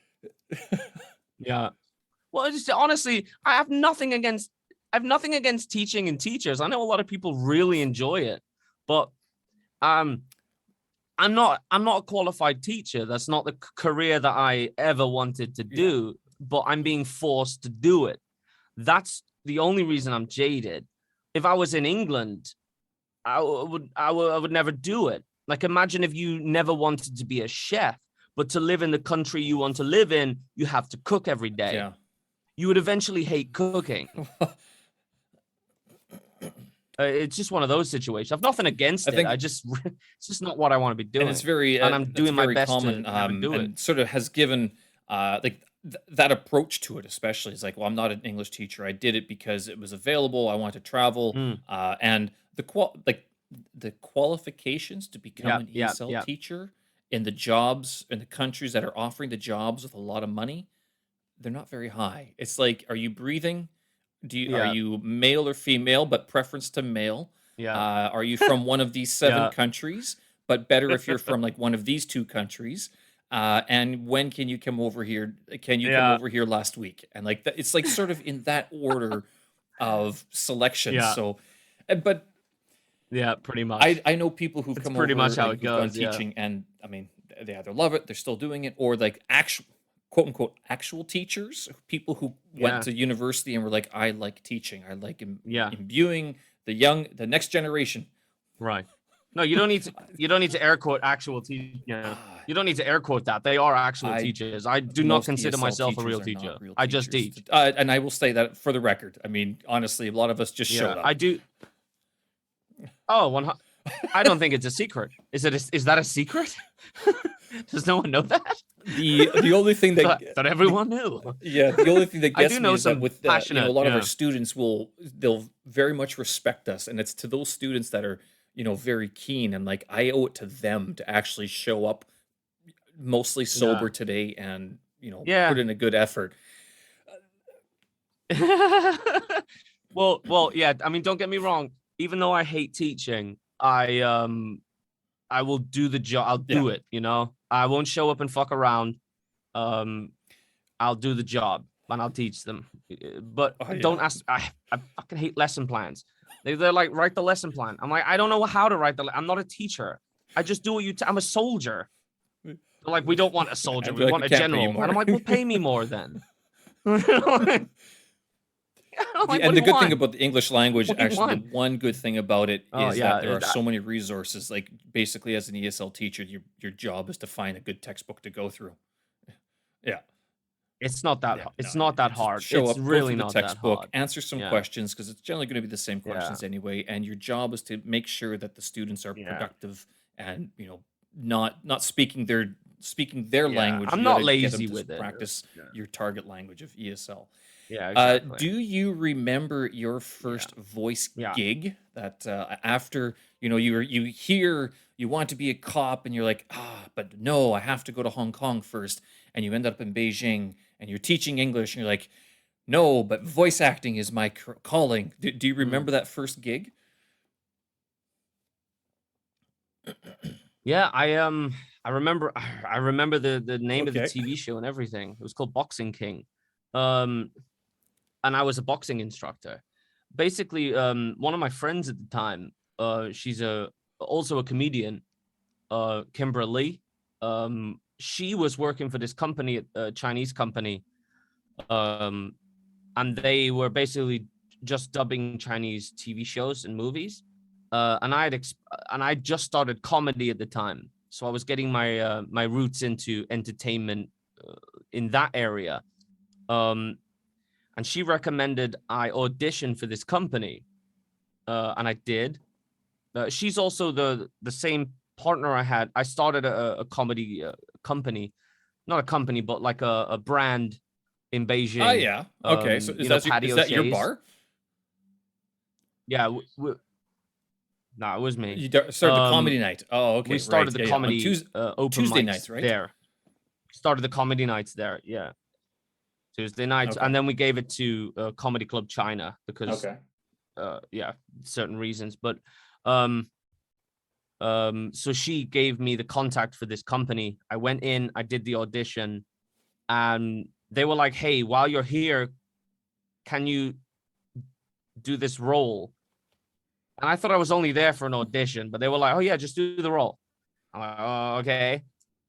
Yeah. Well, just honestly, I have nothing against teaching and teachers. I know a lot of people really enjoy it, but um I'm not a qualified teacher. That's not the career that I ever wanted to Yeah. do, but I'm being forced to do it. That's the only reason I'm jaded. If I was in England, I would never do it. Like, imagine if you never wanted to be a chef, but to live in the country you want to live in, you have to cook every day. Yeah. You would eventually hate cooking. It's just one of those situations. I've nothing against I it. think It's just not what I want to be and it's doing, very and I'm it's doing my very best to common, never do it. and sort of has given that approach to it, especially. It's like, well, I'm not an English teacher. I did it because it was available. I want to travel, Mm. and the qualifications to become Yeah, an yeah, ESL yeah, teacher in the jobs in the countries that are offering the jobs with a lot of money, they're not very high. It's like, are you breathing? Are yeah, you male or female, but preference to male? yeah, Are you from one of these seven yeah, countries? But better if you're from like one of these two countries. And when can you come over here? Can you come yeah, over here last week? And like that, it's like sort of in that order of selection. yeah, So, but yeah. Pretty I much. I know people who've It's come pretty much over, how like it who've gone goes. Yeah, teaching, and I mean, they either love it, they're still doing it, or like actual quote unquote actual teachers, people who went yeah, to university and were like, I like teaching, I like yeah. imbuing the next generation. Right. No, you don't need to. You don't need to air quote actual teach. You know, Ah, you don't need to air quote that. They are actual I teachers. I do not Most consider ESL myself a teachers real are not teacher. real I just teachers, teach. and I will say that for the record. I mean, honestly, a lot of us just Yeah, showed up. I do. Oh, I don't think it's a secret. Is that a secret? Does no one know that? The only thing That everyone knew. yeah, the only thing that I do gets me know is that some with a passionate. lot of our Yeah, students they'll very much respect us, and it's to those students that are very keen, and like I owe it to them to actually show up mostly yeah, sober today, and put yeah. in a good effort. Well, yeah. I mean, don't get me wrong. Even though I hate teaching, I will do the job. I'll Yeah. do it. You know, I won't show up and fuck around. Um, I'll do the job and I'll teach them. But Oh don't yeah. ask. I fucking hate lesson plans. They're like, write the lesson plan. I'm like, I don't know how to write I'm not a teacher. I just do what you. I'm a soldier. They're like, we don't want a soldier. I'd We be like, want we a can't pay you general. And I'm more. like, well, pay me more then. I'm like, what And do the you good thing want? about the English language, What do you actually, the want? one good thing about it Oh is that there yeah, are so many resources. Like basically, as an ESL teacher, your job is to find a good textbook to go through. Yeah. Yeah, no, it's not that just hard. show It's up, go really through the not that textbook, hard. answer some Yeah, questions because it's generally going to be the same yeah, questions anyway, and your job is to make sure that the students are yeah, productive and not speaking their yeah. language. I'm You got not to get them lazy to with it. practice Yeah, your target language of ESL. yeah, exactly. Do you remember your Yeah, first voice yeah. gig that after you want to be a cop and you're like, but no, I have to go to Hong Kong first, and you end up in Beijing and you're teaching English and you're like, no, but voice acting is my calling. Do you Mm. remember that first gig? Yeah, I remember the name of the Okay. TV show and everything. It was called Boxing King. Um and I was a boxing instructor. Basically, one of my friends at the time, she's a also a comedian, Kimberly. She was working for this company, a Chinese company, um, and they were basically just dubbing Chinese TV shows and movies. And I just started comedy at the time, so I was getting my roots into entertainment in that area. Um, and she recommended I audition for this company, and I did. She's also the same partner I had. I started a comedy company, not a company, but like a brand in Oh Beijing. yeah. Okay. So is Patio that your Shays. bar? Yeah, no, it was me. Started the comedy night. Oh, We okay, right. started the Yeah, yeah. On comedy open Tuesday mics nights, right? there. Started the comedy nights there. Yeah, Tuesday nights, Okay. and then we gave it to Comedy Club China because Okay. yeah, certain reasons. But so she gave me the contact for this company. I went in, I did the audition, and they were like, "Hey, while you're here, can you do this role?" And I thought I was only there for an audition, but they were like, "Oh yeah, just do the role." I'm like, "Oh, okay."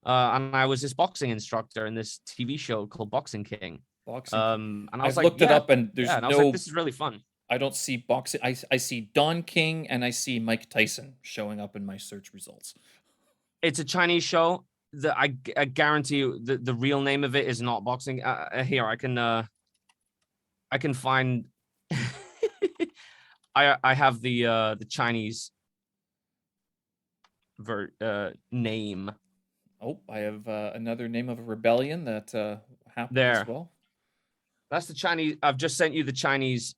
And I was this boxing instructor in this TV show called Boxing King. Boxing King. And I was I've like, looked it "Yeah, up and yeah." there's And I was like, no, "This is really fun." I don't see boxing. I see Don King and I see Mike Tyson showing up in my search results. It's a Chinese show. I guarantee you the real name of it is not boxing. Here I can find. I have the Chinese name Oh, I have another name of a rebellion that happened as there. well. That's the Chinese. I've just sent you the Chinese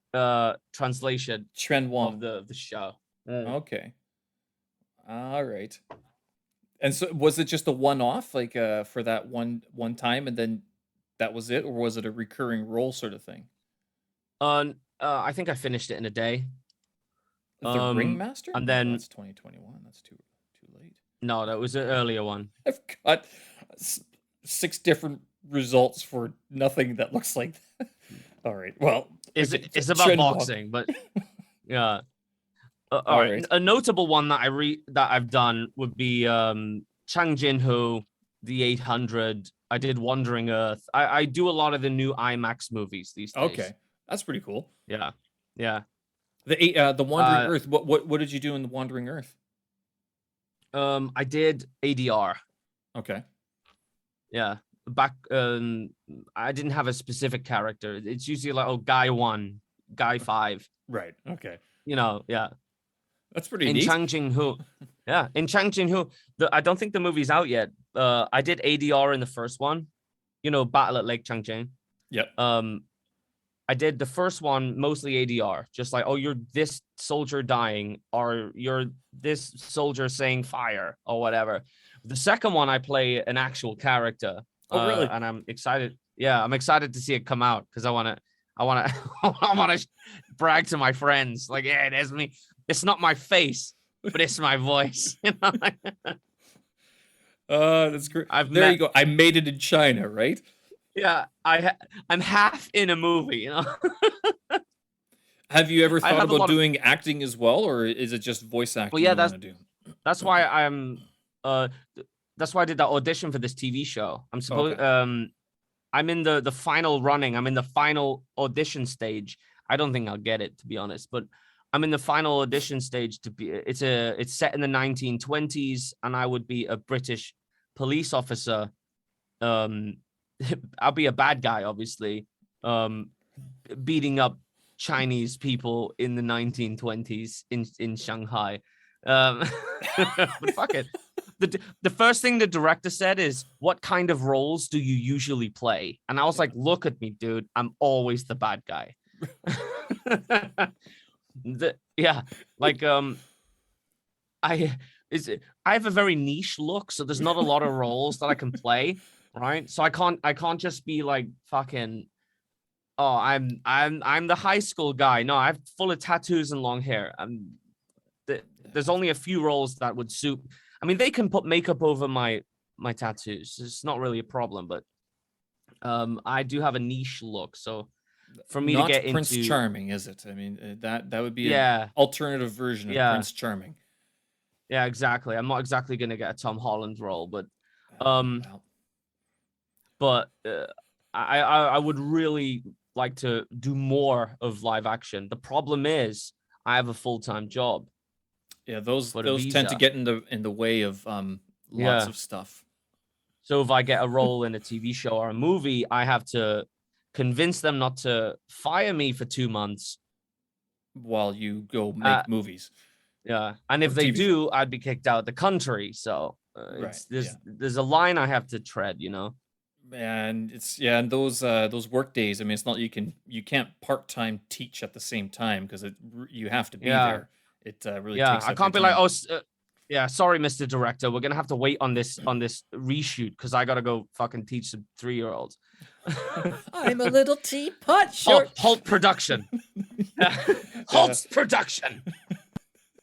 translation Chen Wang. of the show. Okay. All right. And so was it just a one-off, like for that one time, and then that was it, or was it a recurring role sort of thing? I think I finished it in a day. The Ringmaster? And No, then that's 2021. That's too late. no, that was an earlier one. I've got 6 different results for nothing that looks like that. All right. Well, It's about boxing, but yeah. All right. A notable one that I've done would be Chang Jin-ho, The 800. I did Wandering Earth. I do a lot of the new IMAX movies these days. Okay, that's pretty cool. Yeah, yeah. The Wandering Earth. What did you do in the Wandering Earth? I did ADR. Okay. Yeah. Back I didn't have a specific character. It's usually like guy 1, guy 5. Right. Okay. Yeah. That's pretty in neat. Chang Jin-ho. Yeah, in Chang Jin-ho. I don't think the movie's out yet. I did ADR in the first one. Battle at Lake Changjin. Yep. I did the first one mostly ADR, just like, oh, you're this soldier dying, or you're this soldier saying fire, or whatever. The second one, I play an actual character. Oh, really? And I'm excited. Yeah, I'm excited to see it come out because I want to brag to my friends. Like, yeah, there's me. It's not my face, but it's my voice. That's great. There you go. I made it in China, right? Yeah, I'm half in a movie. Have you ever thought about doing acting as well, or is it just voice acting? Well, yeah, that's why I'm. That's why I did that audition for this TV show. I'm supposed. Okay. I'm in the final running. I'm in the final audition stage. I don't think I'll get it, to be honest, but I'm in the final audition stage to be. It's set in the 1920s, and I would be a British police officer. I'll be a bad guy, obviously, beating up Chinese people in the 1920s in Shanghai. But fuck it. The first thing the director said is, "What kind of roles do you usually play?" And I was like, "Look at me, dude. I'm always the bad guy." I have a very niche look, so there's not a lot of roles that I can play, right? So I can't just be like fucking, oh, I'm the high school guy. No, I'm full of tattoos and long hair. There's only a few roles that would suit. I mean, they can put makeup over my tattoos. It's not really a problem, but I do have a niche look. So for me to get Prince into Charming, is it? I mean, that would be an alternative version of Prince Charming. Yeah, exactly. I'm not exactly gonna get a Tom Holland role, but I would really like to do more of live action. The problem is I have a full-time job. Yeah, those tend to get in the way of lots of stuff. So if I get a role in a TV show or a movie, I have to convince them not to fire me for 2 months while you go make movies. Yeah, and if they do, I'd be kicked out of the country. So there's a line I have to tread, And and those work days. I mean, it's not you can't part-time teach at the same time because you have to be there. It really takes. I can't be like, oh, Yeah, sorry, Mr. Director. We're gonna have to wait on this reshoot because I gotta go fucking teach some 3-year-olds. I'm a little teapot Halt, short. halt production. Yeah, Halt production.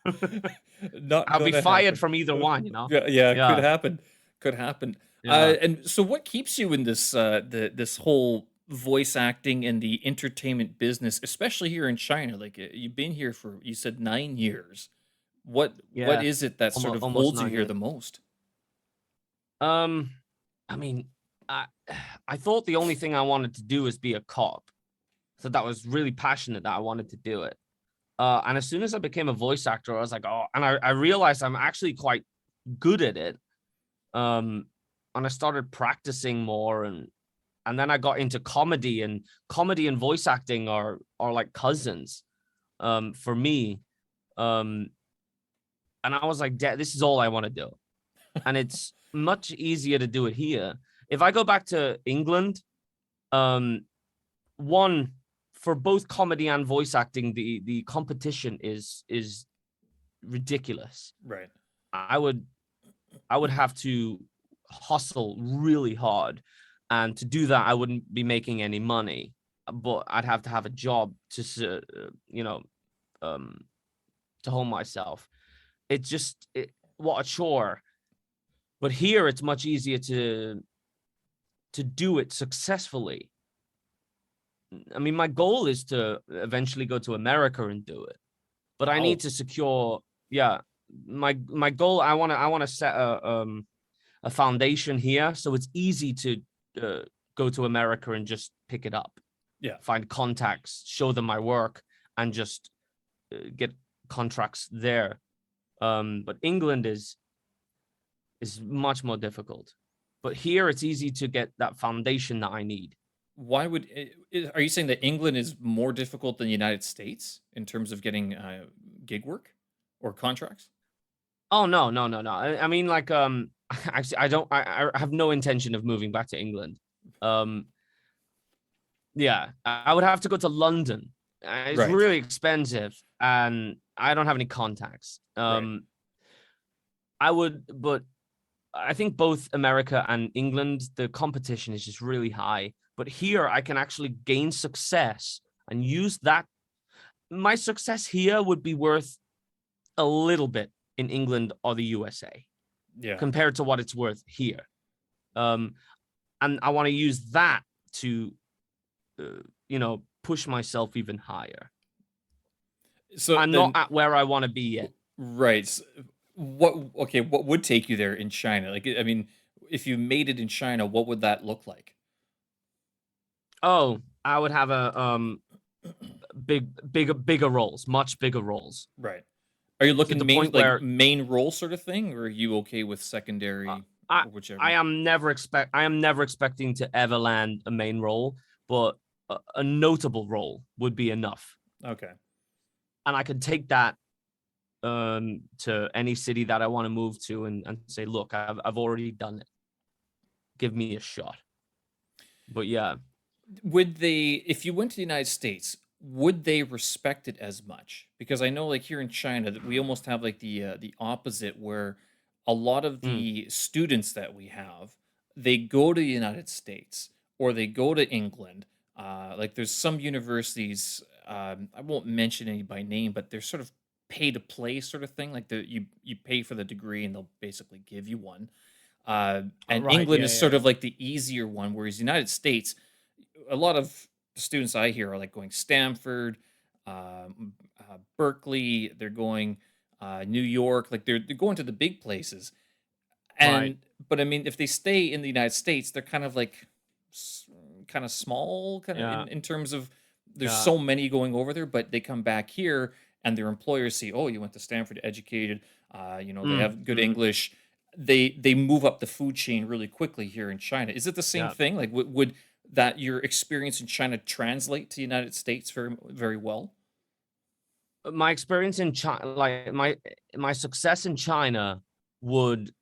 not I'll be gonna fired happen. from either one, you know? Yeah, yeah, could Yeah, happen. Could happen. yeah. And so, what keeps you in this this whole voice acting and the entertainment business, especially here in China? Like you've been here for, you said, 9 years. What Yeah. is it that sort of Almost holds you 9 here years. the most? Um, I mean, I I thought the only thing I wanted to do was be a cop. So that was really passionate that I wanted to do it. And as soon as I became a voice actor, I was like, oh, and I realized I'm actually quite good at it. Um, and I started practicing more, and then I got into comedy and voice acting are like cousins, for me. Um, and I was like, this is all I want to do. And it's much easier to do it here. If I go back to England, um, one for both comedy and voice acting, the competition is ridiculous. Right. I would I would have to hustle really hard, and to do that, I wouldn't be making any money. But I'd have to have a job to, you know, um, to hold myself. What a chore. But here, it's much easier to do it successfully. I mean, my goal is to eventually go to America and do it, but I need Wow. to secure. Yeah, my goal. I want to set a foundation here, so it's easy to go to America and just pick it up, Yeah. find contacts, show them my work, and just get contracts there. But England is much more difficult. But here, it's easy to get that foundation that I need. Why would are you saying that England is more difficult than the United States in terms of getting gig work or contracts? Oh no, no, no, no. I mean, like, actually, I don't. I have no intention of moving back to England. Um, yeah, I would have to go to London. It's Right. really expensive, and I don't have any contacts. Right. I would, but I think both America and England, the competition is just really high. But here, I can actually gain success and use that. My success here would be worth a little bit in England or the USA Yeah. compared to what it's worth here. Um, and I want to use that to, push myself even higher. So I'm not then, at where I want to be yet. right. What, okay, what would take you there in China? Like, I mean, if you made it in China, what would that look like? Oh, I would have a bigger roles, much bigger roles, Right. Are you to looking the main, point like where main role sort of thing, or are you okay with uh, secondary I or whichever? I am never expecting to ever land a main role, but a notable role would be enough, Okay. and I could take that to any city that I want to move to, and say, look, I've already done it. Give me a shot. But yeah. Would they, if you went to the United States, would they respect it as much? Because I know, like here in China, that we almost have like the opposite, where a lot of Mm, the students that we have, they go to the United States or they go to England. Like there's some universities, I won't mention any by name, but they're sort of pay to play sort of thing. Like you pay for the degree and they'll basically give you one. And right. England Yeah. is Yeah. sort Yeah. of like the easier one, whereas the United States, a lot of the students I hear are like going Stanford, Berkeley. They're going New York. Like they're going to the big places. Right. And but I mean, if they stay in the United States, they're kind of like kind of small, kind of Yeah. in terms of there's Yeah. so many going over there. But they come back here, and their employers see, oh, you went to Stanford, educated. They Mm, have good mm, English. They move up the food chain really quickly here in China. Is it the same yeah. thing? Like, would that your experience in China translate to the United States very very well? My experience in China, like my success in China, would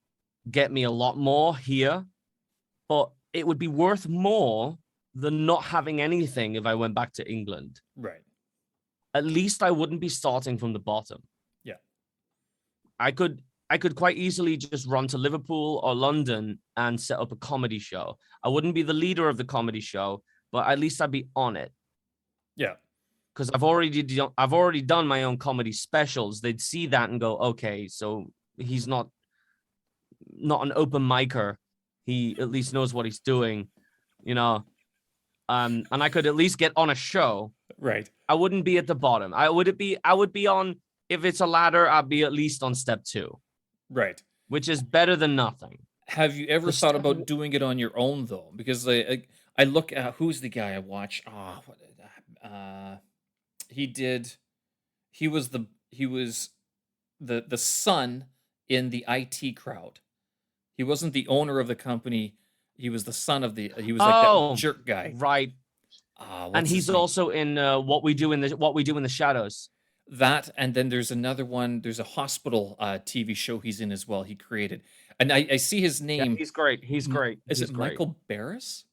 get me a lot more here, but it would be worth more than not having anything if I went back to England. Right. At least I wouldn't be starting from the bottom. Yeah. I could. I could quite easily just run to Liverpool or London and set up a comedy show. I wouldn't be the leader of the comedy show, but at least I'd be on it. Yeah. Because I've already done my own comedy specials. They'd see that and go, okay, so he's not an open micer. He at least knows what he's doing, you know. And I could at least get on a show. Right. I wouldn't be at the bottom. I would be on, if it's a ladder, I'd be at least on step 2. Right. Which is better than nothing. Have you ever The thought step about doing it on your own though? Because I look at who's the guy I watch. He did. He was the son in the IT crowd. He wasn't the owner of the company. He was the son of the. He was like that jerk guy. Right. What's And he's his name? also in what we do in the shadows. That, and then there's another one. There's a hospital TV show he's in as well. He created, and I see his Yeah, name. he's great. He's great. Is He's it great. Michael Barris?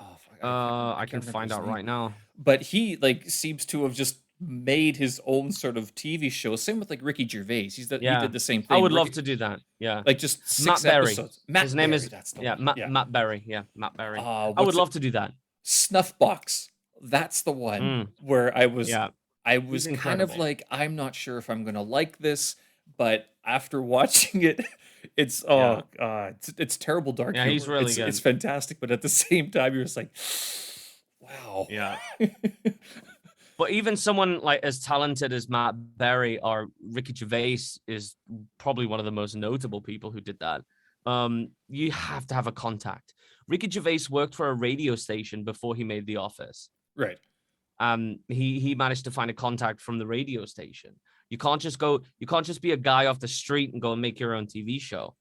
Oh, fuck, I can't can remember find his out name. right now. But he like seems to have just made his own sort of TV show. Same with like Ricky Gervais. He did the same thing. I would love to do that. Yeah. Like just Matt 6 Berry. episodes. Matt His name Berry, is that's the yeah, one. Matt Berry. Yeah, Matt Berry. I What's would it? love to do that. Snuffbox. That's the one where I was Yeah. kind of incredible. like, I'm not sure if I'm gonna like this, but after watching it, it's it's terrible dark Yeah, humor. he's really it's good. it's fantastic, but at the same time, you're just like, wow. Yeah. But even someone like as talented as Matt Berry or Ricky Gervais is probably one of the most notable people who did that. You have to have a contact. Ricky Gervais worked for a radio station before he made The Office. Right. He managed to find a contact from the radio station. You can't just be a guy off the street and go and make your own TV show.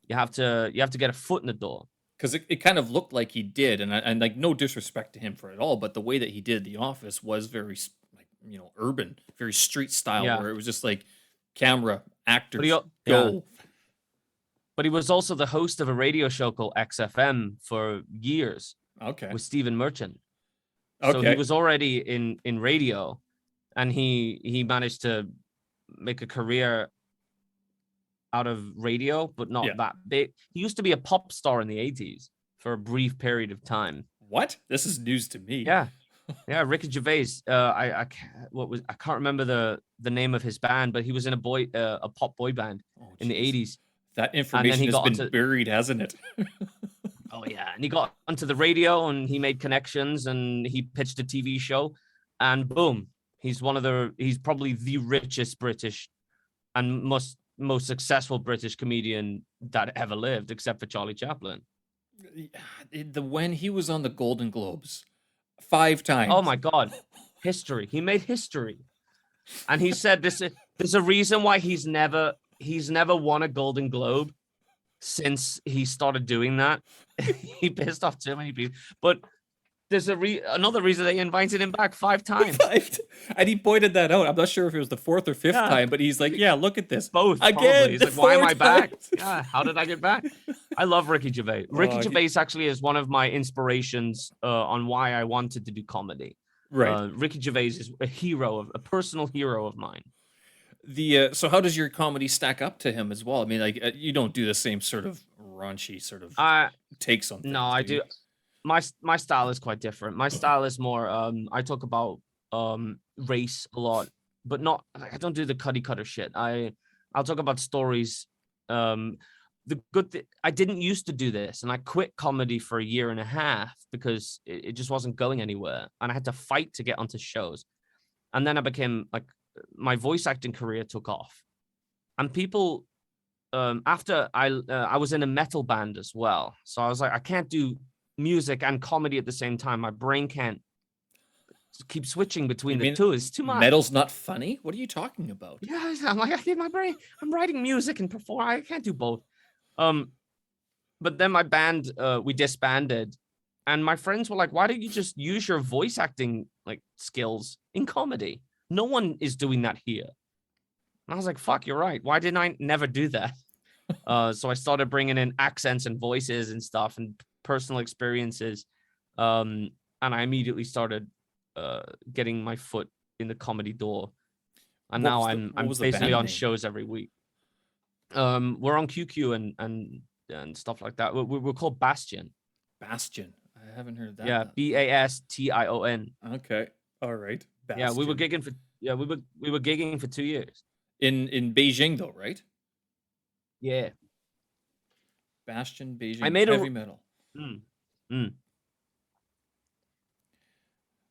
You have to get a foot in the door. Because it kind of looked like he did, and like no disrespect to him for it all, but the way that he did The Office was very like urban, very street style, where it was just like camera actors go. But he was also the host of a radio show called XFM for years. Okay. With Stephen Merchant. Okay. So he was already in radio, and he managed to make a career out of radio, but not that big. He used to be a pop star in the 80s for a brief period of time. What? This is news to me. Yeah. Yeah, Ricky Gervais. I can't remember the name of his band, but he was in a pop boy band in the 80s. That information has been buried, hasn't it? Oh yeah, and he got onto the radio and he made connections and he pitched a TV show, and boom, he's probably the richest British and most successful British comedian that ever lived, except for Charlie Chaplin. When he was on the Golden Globes 5 times. Oh my God, history! He made history, and he said there's a reason why he's never won a Golden Globe since he started doing that. He pissed off too many people, but there's another reason they invited him back 5 times. And he pointed that out. I'm not sure if it was the 4th or 5th time, but he's like, yeah, look at this. Both. Again. Probably. He's like, why am I back? Times. Yeah, how did I get back? I love Ricky Gervais. Ricky Gervais actually is one of my inspirations on why I wanted to do comedy. Right. Ricky Gervais is a personal hero of mine. So how does your comedy stack up to him as well? I mean, like you don't do the same sort of raunchy sort of takes on things. No, I do. My style is quite different. My style is more I talk about race a lot, but not I don't do the cookie cutter shit. I'll talk about stories. I didn't used to do this, and I quit comedy for a year and a half because it just wasn't going anywhere, and I had to fight to get onto shows. And then I became like my voice acting career took off, and people after I was in a metal band as well, so I was like, I can't do music and comedy at the same time. My brain can't keep switching between the two. It's too much. Metal's not funny? What are you talking about? Yeah, I'm like, I get my brain. I'm writing music and perform. I can't do both. But then my band we disbanded, and my friends were like, why don't you just use your voice acting like skills in comedy? No one is doing that here. And I was like, fuck, you're right. Why didn't I never do that? So I started bringing in accents and voices and stuff and personal experiences. And I immediately started getting my foot in the comedy door. And now I'm basically on shows every week. We're on QQ and stuff like that. We're called Bastion. Bastion. I haven't heard that. Yeah, Bastion. Okay. All right. Yeah, we were Bastion. gigging for we were gigging for 2 years. In Beijing though, right? Yeah, Bastion, I Beijing, made a. heavy metal. Mm, mm. I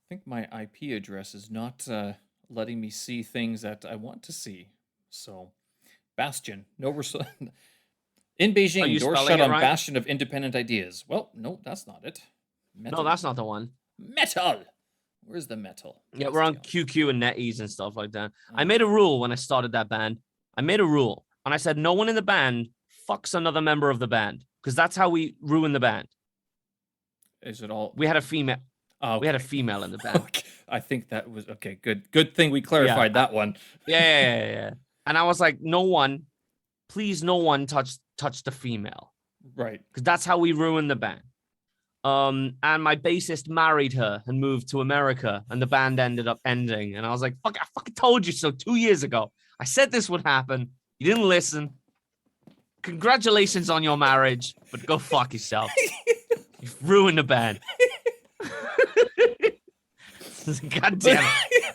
think my IP address is not letting me see things that I want to see. So, Bastion, no in Are Beijing, you doors spelling shut it on right? Bastion of Independent Ideas. Well, no, that's not it. No, Metal. that's not the one. Metal. Where's the metal? Yeah, we're on Bastion. QQ and NetEase and stuff like that. I Oh. made a rule when I started that band. I made a rule, and I said no one in the band fucks another member of the band, because that's how we ruin the band. Is it all? We had a female. Oh, We had a female in the band. okay. I think that was okay. Good thing we clarified that one. Yeah. And I was like, no one, please, no one touch the female, Right. because that's how we ruin the band. And my bassist married her and moved to America, and the band ended up ending. And I was like, fuck, I fucking told you so 2 years ago. I said this would happen. You didn't listen. Congratulations on your marriage, but go fuck yourself. You've ruined the band. God damn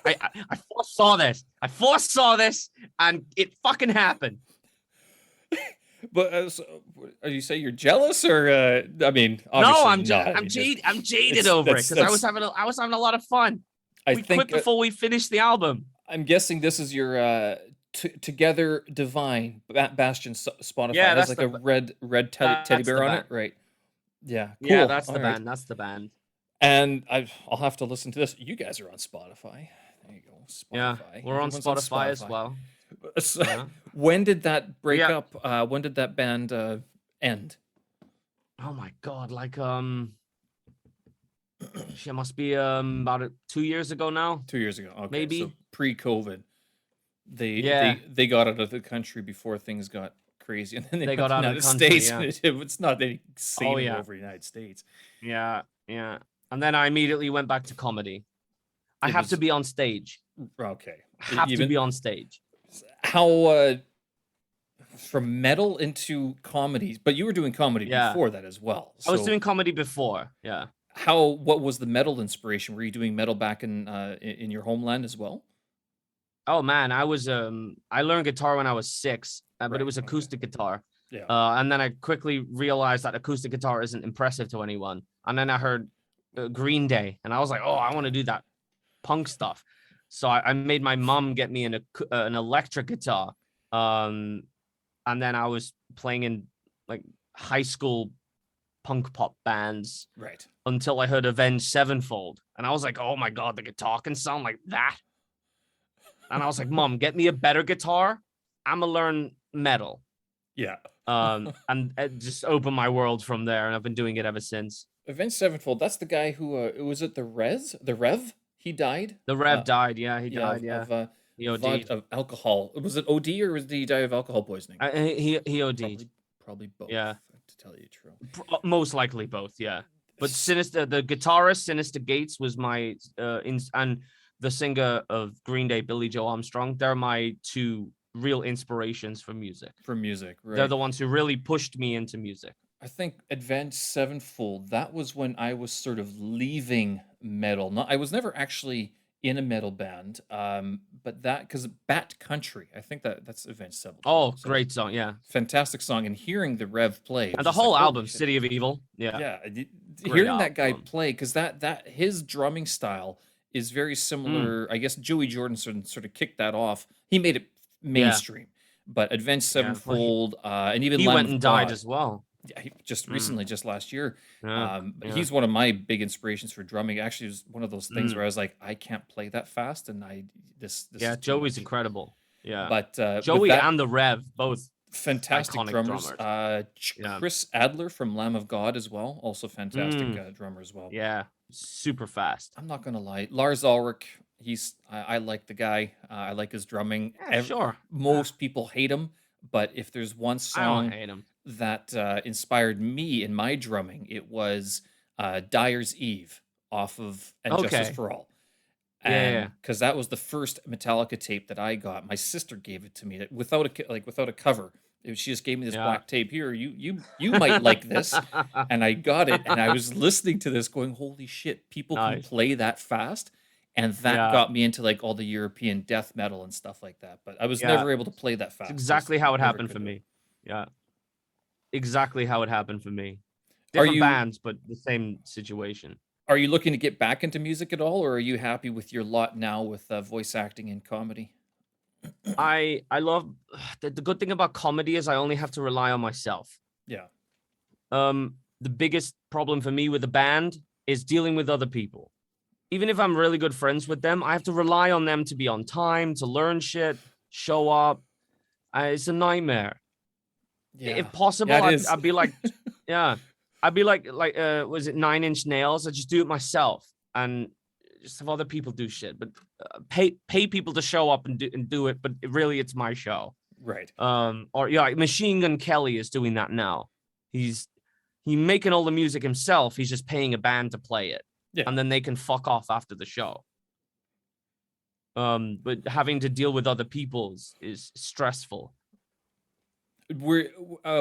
it. I foresaw this. I foresaw this, and it fucking happened. But so, you say you're jealous, or I mean, No, I'm not. I'm jaded over it, because I was having a lot of fun. We quit before we finished the album. I'm guessing this is your Together Divine Bastion Spotify. Yeah, it has that's like a red teddy bear on it, right? Yeah, cool. Yeah, that's the All right. band. That's the band. And I'll have to listen to this. You guys are on Spotify. There you go. Spotify. Yeah, we're on Everyone's Spotify as well. So, Yeah. when did that break Yeah. up? When did that band end? Oh my god, like shit, must be about 2 years ago now. 2 years ago. Okay, Maybe. so pre-COVID. Yeah. They got out of the country before things got crazy, and then they got went out to of the the country, States. yeah. It's not any sane yeah. over the United States. Yeah. And then I immediately went back to comedy. I It have was- to be on stage. Okay. I have to be on stage. How from metal into comedy, but you were doing comedy Yeah. before that as well. I was so doing comedy before. Yeah. what was the metal inspiration? Were you doing metal back in your homeland as well? Oh man, I learned guitar when I was 6, but Right, it was okay. acoustic guitar. Yeah. And then I quickly realized that acoustic guitar isn't impressive to anyone. And then I heard Green Day, and I was like, oh, I want to do that punk stuff. So I made my mom get me an electric guitar. And then I was playing in like high school punk pop bands Right. until I heard Avenged Sevenfold. And I was like, oh my God, the guitar can sound like that. And I was like, Mom, get me a better guitar. I'm going to learn metal. Yeah. And it just opened my world from there. And I've been doing it ever since. Avenged Sevenfold. That's the guy who was it the Rev? He died. The Rev died. Yeah, he died. Of, he OD'd. of alcohol. Was it OD or did he die of alcohol poisoning? He OD'd. Probably both. Yeah. To tell you the truth. Most likely both. Yeah. But the guitarist Sinister Gates was my and the singer of Green Day, Billy Joe Armstrong. They're my 2 real inspirations for music. Right. They're the ones who really pushed me into music. I think Advanced Sevenfold, that was when I was sort of leaving metal. I was never actually in a metal band, but because Bat Country, I think that's Advanced Sevenfold. Oh, great song, yeah. Fantastic song. And hearing the Rev play. And the whole album, City of Evil. Yeah. Yeah. Hearing that guy play, because that his drumming style is very similar. I guess Joey Jordan sort of kicked that off. He made it mainstream. But Advanced Sevenfold, and even he Lamb went of and God, died as well. Yeah, he just recently, just last year. Yeah. He's one of my big inspirations for drumming. Actually, it was one of those things where I was like, I can't play that fast, and this yeah, is Joey's incredible. Yeah, but Joey and the Rev, both fantastic drummers. Chris Adler from Lamb of God as well, also fantastic drummer as well. Yeah, super fast. I'm not gonna lie, Lars Ulrich. I like the guy. I like his drumming. Yeah, sure. Most people hate him, but if there's one song I don't hate him. that inspired me in my drumming, it was Dyer's Eve off of And Justice for All. And because that was the first Metallica tape that I got. My sister gave it to me without a cover. She just gave me this Yeah. black tape. Here, you might like this. And I got it, and I was listening to this going, "Holy shit, people can Nice. play that fast." And that Yeah. got me into like all the European death metal and stuff like that. But I was Yeah. never able to play that It's fast. I just exactly how it never happened could for do it. me. Yeah. Exactly how it happened for me. Are Different you bands, but the same situation. are you looking to get back into music at all, or are you happy with your lot now with voice acting and comedy? I love the good thing about comedy is I only have to rely on myself. Yeah. The biggest problem for me with the band is dealing with other people. Even if I'm really good friends with them, I have to rely on them to be on time, to learn shit, show up. It's a nightmare. Yeah. If Yeah, possible, it is. I'd be like, yeah, I'd be like, was it 9 Inch Nails? I just do it myself and just have other people do shit, but pay people to show up and do it. But really, it's my show. Right. Or yeah, like Machine Gun Kelly is doing that now. He's making all the music himself. He's just paying a band to play it, Yeah. and then they can fuck off after the show. But having to deal with other people is stressful. We're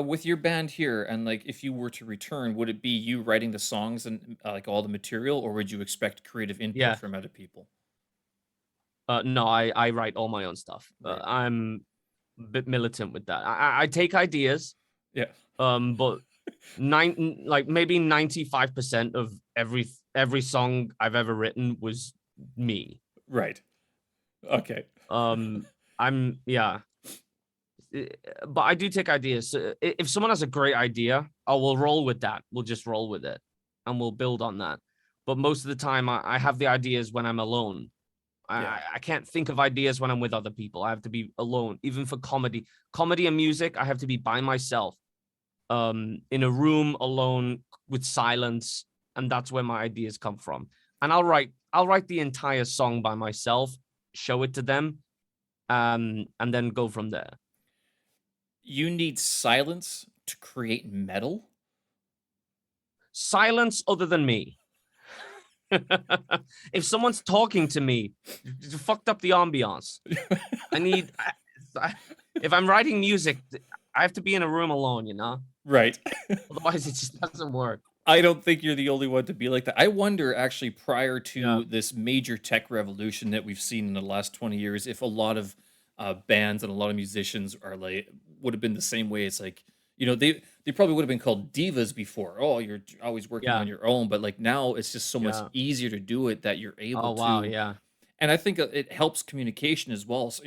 with your band here, and like if you were to return, would it be you writing the songs and like all the material, or would you expect creative input Yeah. from other people? No, I write all my own stuff. Right. I'm a bit militant with that. I take ideas, Yeah. but like maybe 95% of every song I've ever written was me. Right. Okay. I'm yeah. But I do take ideas. So if someone has a great idea, oh, we'll roll with that. We'll just roll with it, and we'll build on that. But most of the time, I have the ideas when I'm alone. Yeah. I can't think of ideas when I'm with other people. I have to be alone. Even for comedy and music, I have to be by myself, in a room alone with silence, and that's where my ideas come from. And I'll write the entire song by myself, show it to them, and then go from there. You need silence to create metal? Silence other than me. If someone's talking to me, you fucked up the ambiance. If I'm writing music, I have to be in a room alone, you know? Right. Otherwise, it just doesn't work. I don't think you're the only one to be like that. I wonder, actually, prior Yeah. to this major tech revolution that we've seen in the last 20 years, if a lot of bands and a lot of musicians are like, would have been the same way. It's like, they probably would have been called divas before. Oh, you're always working Yeah. on your own. But like now, it's just so much Yeah. easier to do it that you're Oh, able wow. to. Yeah. And I think it helps communication as well. So,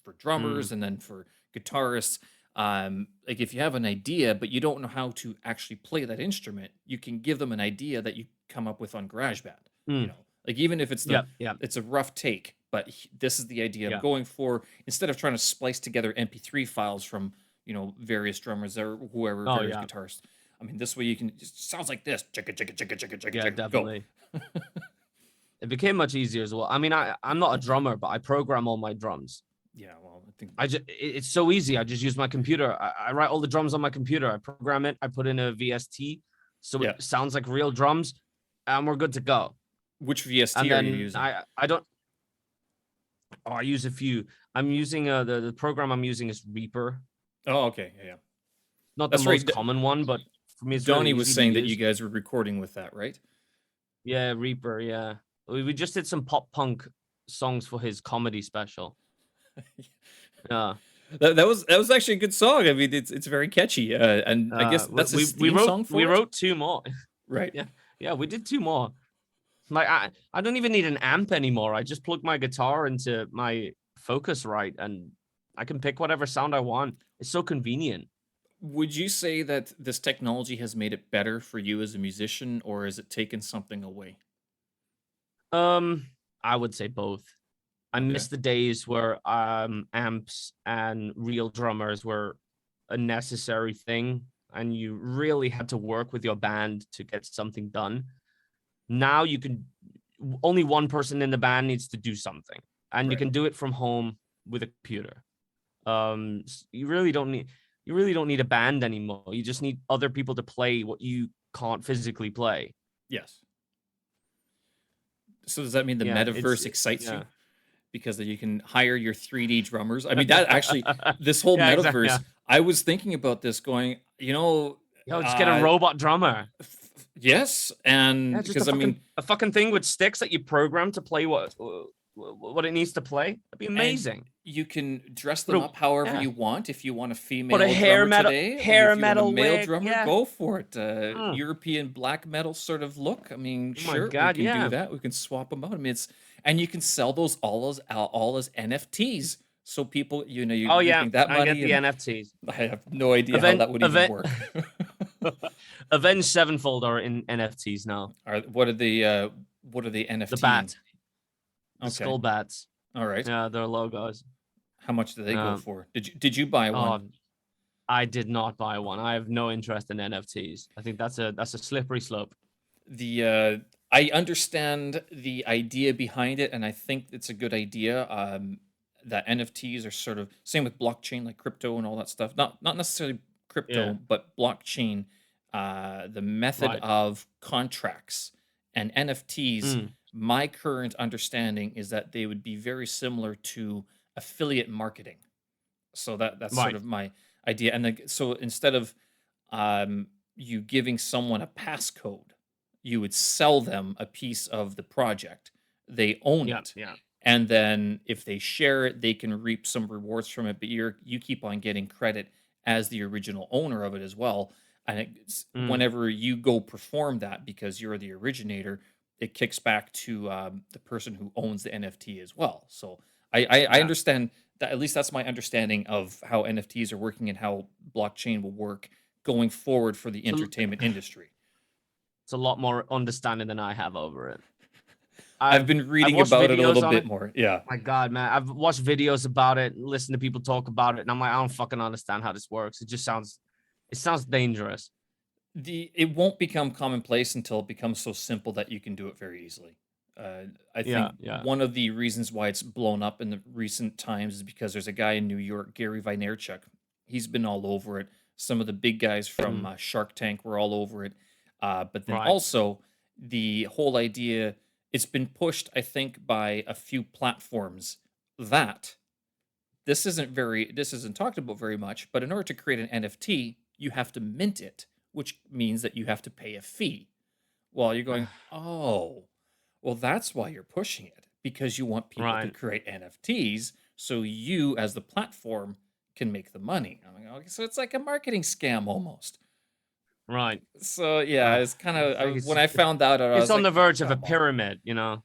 for Mm. drummers and then for guitarists. Like if you have an idea, but you don't know how to actually play that instrument, you can give them an idea that you come up with on GarageBand. Mm. Like even if Yep. Yeah. it's a rough take, but this is the idea I'm Yeah. going for. Instead of trying to splice together MP3 files from various drummers or whoever, Oh, various yeah. guitarists. I mean, this way you can just sounds like this. Chicka chicka chicka chicka chicka Yeah, chicka. Go. definitely. It became much easier as well. I mean, I'm not a drummer, but I program all my drums. Yeah, well, I think It's so easy. I just use my computer. I write all the drums on my computer. I program it. I put in a VST, so yeah. it sounds like real drums, and we're good to go. Which And VST are you then using? I don't. Oh, I use a few. I'm using the program I'm using is Reaper. Oh, okay, yeah. Not That's the right. most common one, but for me, it's Donnie really was easy to saying that you use. guys were recording with that, right? Yeah, Reaper. Yeah, we just did some pop punk songs for his comedy special. Yeah. That was actually a good song. I mean, it's very catchy, and I guess that's his theme song for we it? wrote two more. Right. Yeah, we did two more. Like I don't even need an amp anymore. I just plug my guitar into my Focusrite and I can pick whatever sound I want. It's so convenient. Would you say that this technology has made it better for you as a musician, or has it taken something away? I would say both. I Okay. miss the days where amps and real drummers were a necessary thing and you really had to work with your band to get something done. Now you can only one person in the band needs to do something and you Right. can do it from home with a computer. You really don't need a band anymore. You just need other people to play what you can't physically play. Yes. So does that mean the Yeah, metaverse excites yeah. you? Because then you can hire your 3D drummers. I mean, that actually, this whole Yeah, exactly. metaverse, Yeah. I was thinking about this going, Yo, just get a uh, robot drummer. yes, Yeah, and just a because I mean, fucking thing with sticks that you program to play what it needs to play. That'd be and amazing. you can dress Put them a up however yeah, you want. If you want a put a female drummer today, hair if you want a metal male wig. drummer, Yeah. go for it. Mm. European black metal sort of look. I mean, Oh my sure, we god, can do yeah. that. We can swap them out. I mean, and you can sell those all as NFTs. So people, Oh you yeah, make that I get money, the and NFTs. I have no idea how that would even Event work. Avenged Sevenfold are in NFTs now. What are the The NFTing? bat, the Okay, skull bats. all right. Yeah, their logos. How much do they go Um, for? Did you buy one? oh, I did not buy one. I have no interest in NFTs. I think that's a slippery slope. I understand the idea behind it, and I think it's a good idea. That NFTs are sort of same with blockchain, like crypto and all that stuff. Not necessarily crypto, Yeah. but blockchain. The method Right. of contracts and NFTs. Mm, My current understanding is that they would be very similar to affiliate marketing. So that's sort right. of my idea. And so instead of um, you giving someone a passcode, you would sell them a piece of the project. They own Yeah. it. Yeah. And then if they share it, they can reap some rewards from it, but you keep on getting credit as the original owner of it as well. And Mm, whenever you go perform that because you're the originator, it kicks back to the person who owns the NFT as well. So I yeah. understand that, at least that's my understanding of how NFTs are working and how blockchain will work going forward for the So entertainment industry. it's a lot more understanding than I have over it. I've I've been I've reading watched about it a little videos on bit it. more. Yeah. My God, man, I've watched videos about it, listened to people talk about it, and I'm like, I don't fucking understand how this works. It sounds dangerous. It won't become commonplace until it becomes so simple that you can do it very easily. I Yeah. think Yeah. one of the reasons why it's blown up in the recent times is because there's a guy in New York, Gary Vaynerchuk. He's been all over it. Some of the big guys from Mm, Shark Tank were all over it. But then right. also the whole idea, it's been pushed, I think, by a few platforms that this isn't talked about very much, but in order to create an NFT, you have to mint it, which means that you have to pay a fee. Well, you're going, oh, well, that's why you're pushing it, because you want people to Right. create NFTs so you, as the platform, can make the money. I'm like, okay, so it's like a marketing scam almost. Right. So yeah, it's kind It's like of when I found out, I it's was on like, the oh, verge of a come on. pyramid, you know.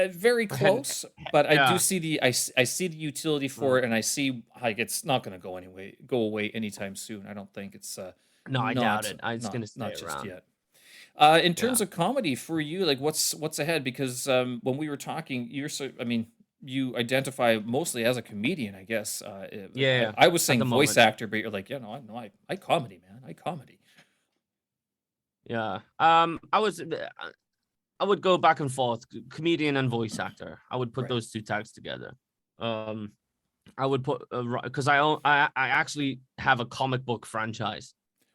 Very And close, but I do yeah. see I see the utility for Mm. it, and I see like it's not going to go away anytime soon. I don't think it's No, I doubt not it. It's not gonna stay not just around. yet. In Yeah. terms of comedy for you, like what's ahead? Because when we were talking, I mean, you identify mostly as a comedian, I guess. Yeah. Yeah. I was At the saying voice moment. actor, but you're like, yeah, no, I comedy, man, I comedy. Yeah. I would go back and forth, comedian and voice actor. I would put Right. those two tags together. Um, I would put because I actually have a comic book franchise.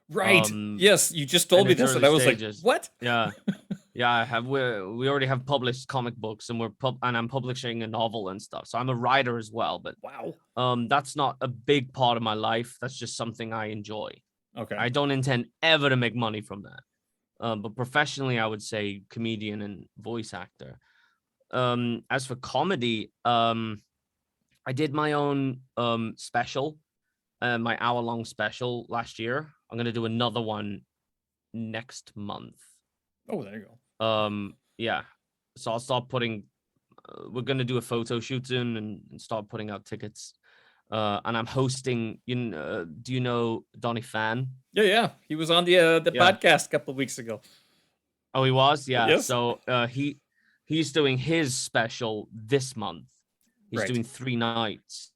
Right. Um, Yes, you just in told me its this, and early I was like, stages. what? Yeah. Yeah, I have. We already have published comic books, and I'm publishing a novel and stuff. So I'm a writer as well, but Wow. that's not a big part of my life. That's just something I enjoy. Okay. I don't intend ever to make money from that. But professionally, I would say comedian and voice actor. As for comedy, I did my own special, my hour-long special last year. I'm gonna do another one next month. Oh, there you go. Yeah. So I'll start putting. We're gonna do a photo shoot soon and start putting out tickets. And I'm hosting. Do you know Donny Fan? Yeah, yeah. He was on the Yeah. podcast a couple of weeks ago. Oh, he was. Yeah. Yes. So he's doing his special this month. He's Right. doing 3 nights.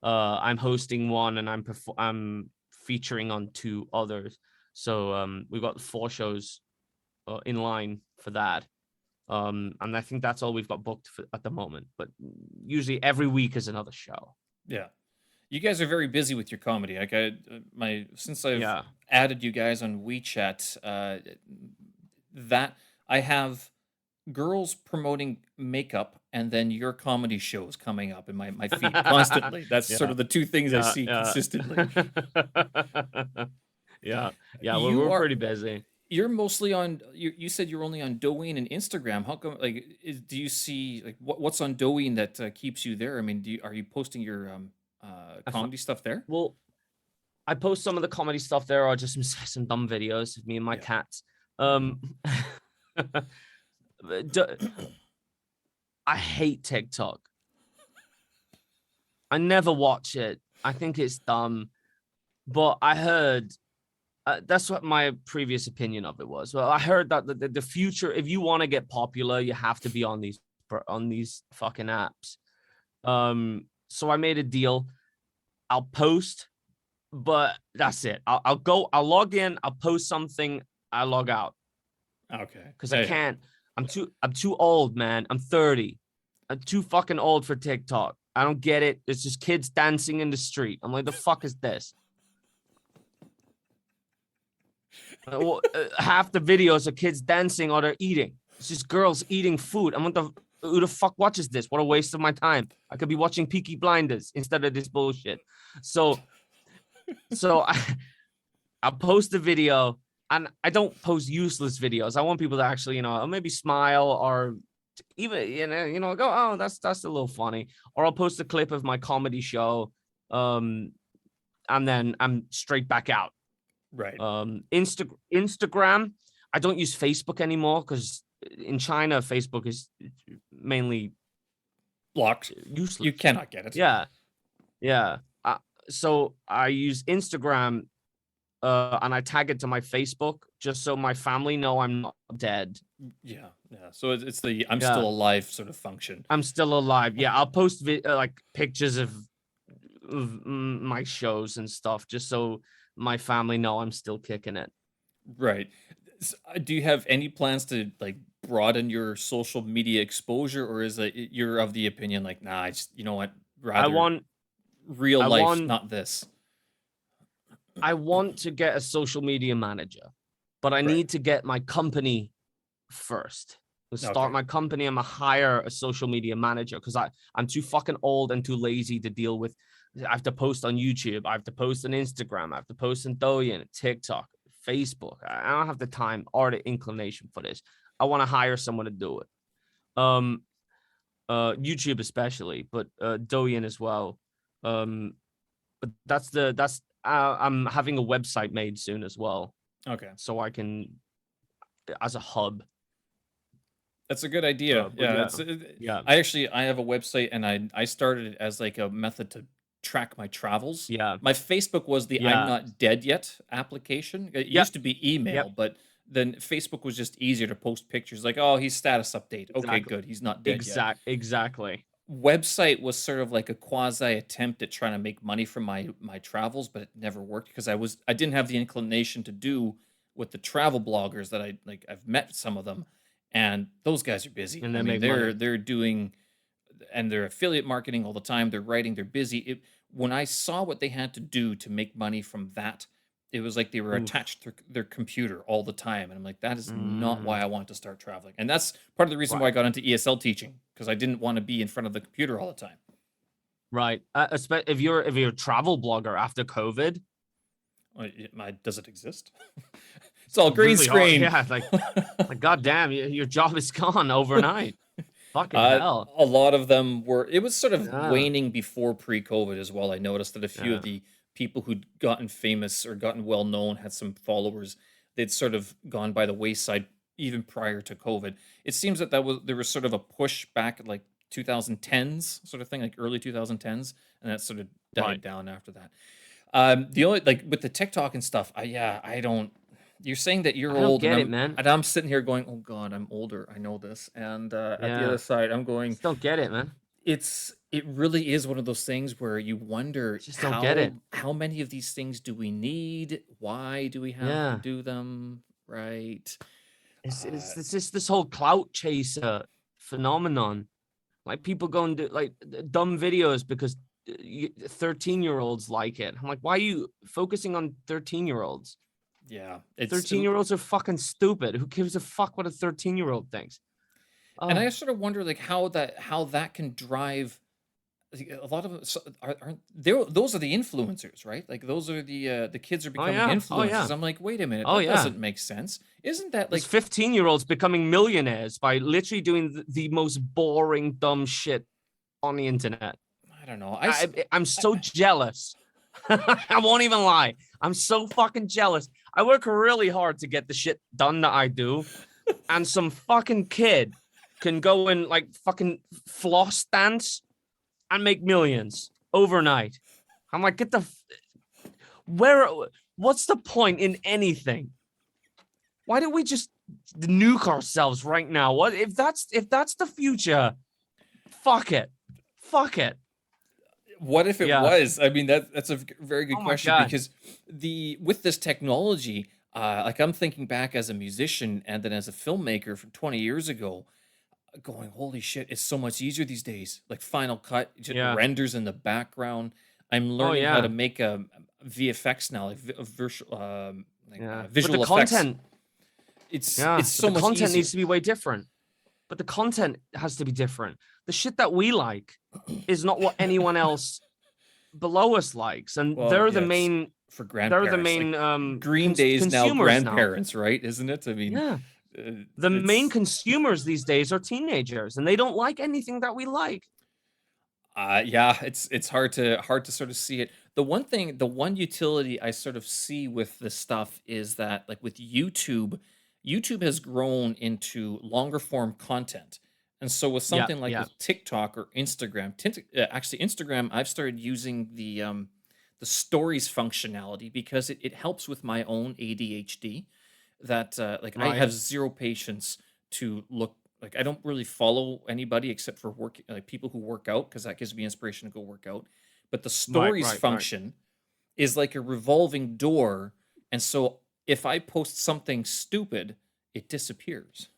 I'm hosting one, and I'm featuring on 2 others. So we've got 4 shows in line for that. And I think that's all we've got booked at the moment. But usually every week is another show. Yeah. You guys are very busy with your comedy. Like since I've Yeah. added you guys on WeChat, that I have girls promoting makeup and then your comedy shows coming up in my feed constantly. That's sort Yeah, of the two things I yeah, see yeah. consistently. Yeah, yeah. You We're are pretty busy. you're mostly on you said you're only on Douyin and Instagram. How come like do you see like what's on Douyin that keeps you there? I mean, are you posting your I fi- comedy stuff there? well, I post some of the comedy stuff there, or just some dumb videos of me and my Yeah. cats. Yeah. Um, d- I hate TikTok. I never watch it. I think it's dumb. But I heard that's what my previous opinion of it was. Well, I heard that the future, if you want to get popular, you have to be on these fucking apps. So I made a deal. I'll post, but that's it. I'll log in, I'll post something, I log out Okay. because I Yeah, yeah. can't. I'm too old, man. I'm 30. I'm too fucking old for TikTok. I don't get it. It's just kids dancing in the street. I'm like, the fuck is this? Half the videos are kids dancing or they're eating. It's just girls eating food. Who the fuck watches this? What a waste of my time. I could be watching Peaky Blinders instead of this bullshit. So, so I'll post the video, and I don't post useless videos. I want people to actually, maybe smile or even, go, oh, that's a little funny. Or I'll post a clip of my comedy show, and then I'm straight back out. Right. Instagram, I don't use Facebook anymore because in China, Facebook is mainly Blocked. useless. You cannot get it. Yeah, yeah. So I use Instagram, and I tag it to my Facebook just so my family know I'm not dead. Yeah. Yeah. So it's the I'm Yeah, still alive sort of function. I'm still alive. Yeah, I'll post like pictures of my shows and stuff just so my family know I'm still kicking it. Right. Do you have any plans to like broaden your social media exposure, or is it you're of the opinion like, nah, I just you know what, I rather want, real I life, want, not this. I want to get a social media manager, but I Right. need to get my company first. To start Okay. my company, I'm gonna hire a social media manager because I'm too fucking old and too lazy to deal with. I have to post on YouTube. I have to post on Instagram. I have to post on Douyin, TikTok, Facebook. I don't have the time or the inclination for this. I want to hire someone to do it. Um, YouTube especially, but Douyin as well. Um, but I'm having a website made soon as well, Okay. so I can as a hub. That's a good idea. But Yeah, yeah, it's yeah, I have a website, and I started it as like a method to track my travels. yeah, My Facebook was the I'm yeah, not dead yet application. It yep, used to be email, yep, but then Facebook was just easier to post pictures like, "Oh, he's status update." Okay, exactly, good. He's not dead yet. exactly. Website was sort of like a quasi attempt at trying to make money from my travels, but it never worked because I didn't have the inclination to do with the travel bloggers that I like. I've met some of them, and those guys are busy. And I then mean, make money. they're doing and they're affiliate marketing all the time. They're writing, they're busy. When I saw what they had to do to make money from that, it was like they were Oof. attached to their computer all the time. And I'm like, that is not why Mm, I want to start traveling. And that's part of the reason why I right, got into ESL teaching, because I didn't want to be in front of the computer all the time. right. If you're a travel blogger after COVID, Does it exist? It's all green really hard. screen. Yeah, like goddamn, your job is gone overnight. Fucking hell. A lot of them were. It was sort of Yeah, waning before pre-COVID as well. I noticed that a few of yeah. the people who'd gotten famous or gotten well known had some followers. They'd sort of gone by the wayside even prior to COVID. It seems that there was sort of a push back at like 2010s sort of thing, like early 2010s, and that sort of died Right. down after that. The only like with the TikTok and stuff, I don't. You're saying that you're I don't old, get it, man. and I'm sitting here going, "Oh God, I'm older. I know this." And at the other Yeah, side, I'm going, just don't get it, man. it really is one of those things where you wonder Just don't get it. how many of these things do we need? Why do we have to Yeah. do them? Right? It's just this whole clout chaser phenomenon. Like people go and do like dumb videos because 13-year-olds like it. I'm like, why are you focusing on 13-year-olds? Yeah, it's 13-year-olds are fucking stupid. Who gives a fuck what a 13-year-old thinks? And Oh, I sort of wonder like how that can drive a lot of aren't there, those are the influencers, right? Like those are the kids are oh becoming yeah, oh yeah, influencers. I'm like, wait a minute, oh that yeah. doesn't make sense. Isn't that There's like 15-year-olds becoming millionaires by literally doing the most boring, dumb shit on the internet. I don't know. I'm so jealous. I won't even lie. I'm so fucking jealous. I work really hard to get the shit done that I do, and some fucking kid can go and like fucking floss dance and make millions overnight. I'm like, get the where? What's the point in anything? Why don't we just nuke ourselves right now? What if that's the future? Fuck it, fuck it. what if it Yeah. was? I mean, that's a very good Oh my question god. because the with this technology, like I'm thinking back as a musician and then as a filmmaker from 20 years ago, going, holy shit, it's so much easier these days. Like Final Cut just Yeah. renders in the background. I'm Oh learning how to yeah. make a VFX now, like Yeah. But the visual effects. content, It's yeah, but so the much content easier. needs to be way different. But the content has to be different. The shit that we like is not what anyone else below us likes, and Well, they're the yeah, it's main for they're the grandparents. Like main Green Day is now consumers now. grandparents, right? Isn't it? I mean, Yeah. The main it's consumers these days are teenagers, and they don't like anything that we like. yeah, it's hard to sort of see it. The one utility I sort of see with this stuff is that like with YouTube, YouTube has grown into longer form content. And so with Yeah, something like yeah. with TikTok or Instagram, actually Instagram, I've started using the stories functionality because it helps with my own ADHD that like I Right. have zero patience to look like I don't really follow anybody except for work like people who work out because that gives me inspiration to go work out. But the Right, stories right, right. function is like a revolving door, and so if I post something stupid, it disappears,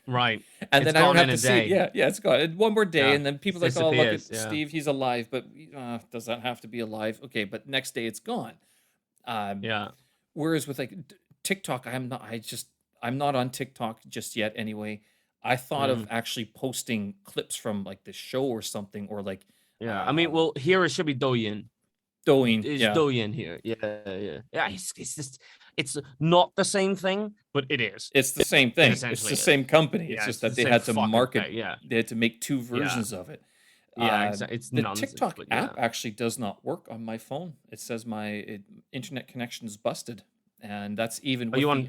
Right. and It's then I don't gone have in to a see it. day. Yeah, yeah, it's gone. And one more day, Yeah. and then It people are like, oh, look at disappears. Yeah. Steve, he's alive, but does that have to be alive? Okay, but next day it's gone. Um, Yeah. Whereas with like TikTok, I'm not. I'm not on TikTok just yet. Anyway, I thought of Mm, actually posting clips from like the show or something, or like yeah. I mean, um, well, here it should be Douyin. Douyin. Is Yeah, Douyin here? Yeah, yeah, yeah. It's just it's not the same thing, but it is. it's the same It thing. It's essentially the is. same company. It's Yeah, just it's that the they same had to fucking market. thing. Yeah, They had to make two yeah, versions of it. yeah. Exactly. It's The nonsense, TikTok but app yeah. actually does not work on my phone. It says my internet connection is busted, and that's even Are with you the on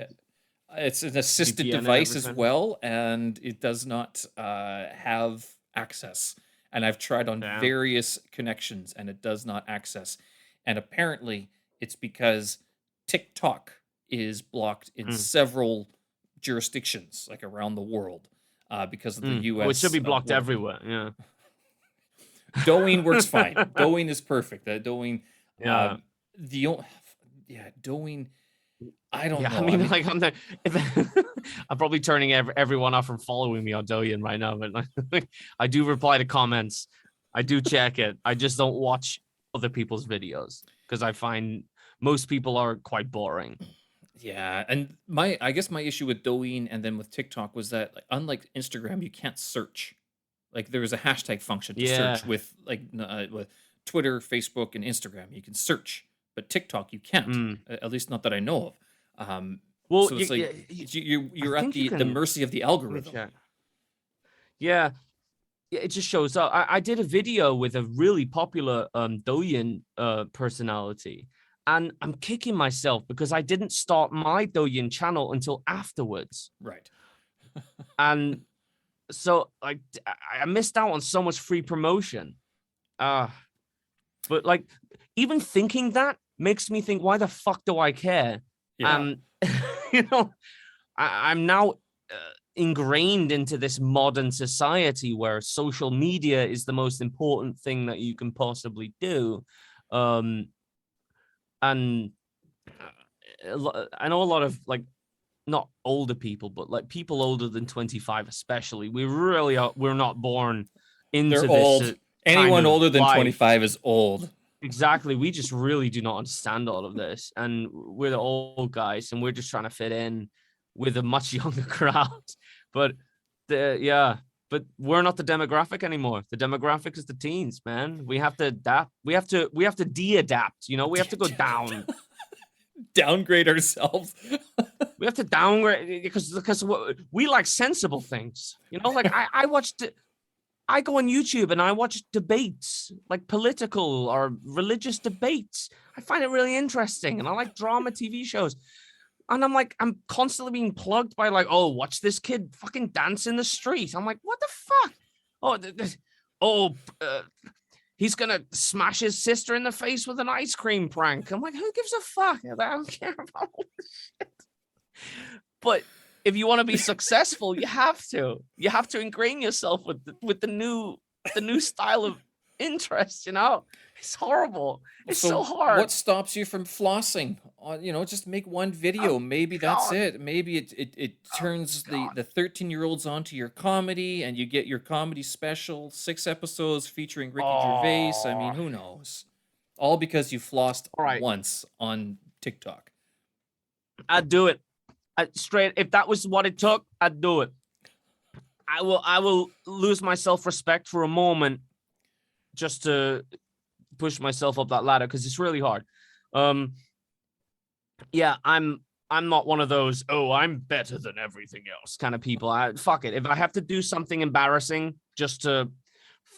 it's an assisted VPN and device as everything? well, and it does not have access. And I've tried on Damn. various connections, and it does not access. And apparently, it's because TikTok is blocked in Mm, several jurisdictions, like around the world, because of the mm. Oh, it should U.S. be blocked border. everywhere. Yeah, Douyin works fine. Douyin is perfect. Douyin, yeah. the yeah, Douyin. I don't Yeah, I know. I mean, mean, like I'm probably turning everyone off from following me on Douyin right now, but like, I do reply to comments. I do check it. I just don't watch other people's videos because I find most people are quite boring. yeah, and I guess my issue with Douyin and then with TikTok was that like, unlike Instagram, you can't search. Like there was a hashtag function to Yeah. search with with Twitter, Facebook, and Instagram. You can search, but TikTok you can't. Mm. At least not that I know of. Well, So it's like I you're at think you the can. mercy of the Let me algorithm. check. Yeah, yeah, it just shows up. I did a video with a really popular Douyin personality, and I'm kicking myself because I didn't start my Douyin channel until afterwards, Right. and so like I missed out on so much free promotion. Uh but like even thinking that makes me think, why the fuck do I care? Yeah. And you know, I'm now ingrained into this modern society where social media is the most important thing that you can possibly do. Um, and I know a lot of like not older people, but like people older than 25, especially. We really are. We're not born They're into this old. kind Anyone of older than life. 25 is old. Exactly. We just really do not understand all of this. And we're the old guys and we're just trying to fit in with a much younger crowd. But Yeah, but we're not the demographic anymore. The demographic is the teens, man. We have to adapt. We have to de-adapt. You know, we have to go down. Downgrade ourselves. We have to downgrade because we like sensible things. You know, like I go on YouTube and I watch debates, like political or religious debates. I find it really interesting, and I like drama TV shows. And I'm constantly being plugged by like, oh, watch this kid fucking dance in the street. I'm like, what the fuck? Oh, he's gonna smash his sister in the face with an ice cream prank. I'm like, who gives a fuck? I don't care about all this shit. But if you want to be successful, you have to ingrain yourself with the new style of interest. You know, it's horrible. It's so hard. What stops you from flossing? Just make one video. Maybe that's it. Maybe it turns the 13-year-olds onto your comedy, and you get your comedy special, 6 episodes featuring Ricky Gervais. I mean, who knows? All because you flossed once on TikTok. I'd do it. Straight. If that was what it took, I'd do it. I will lose my self-respect for a moment just to push myself up that ladder, because it's really hard. Yeah, I'm not one of those, oh, I'm better than everything else kind of people. Fuck it. If I have to do something embarrassing just to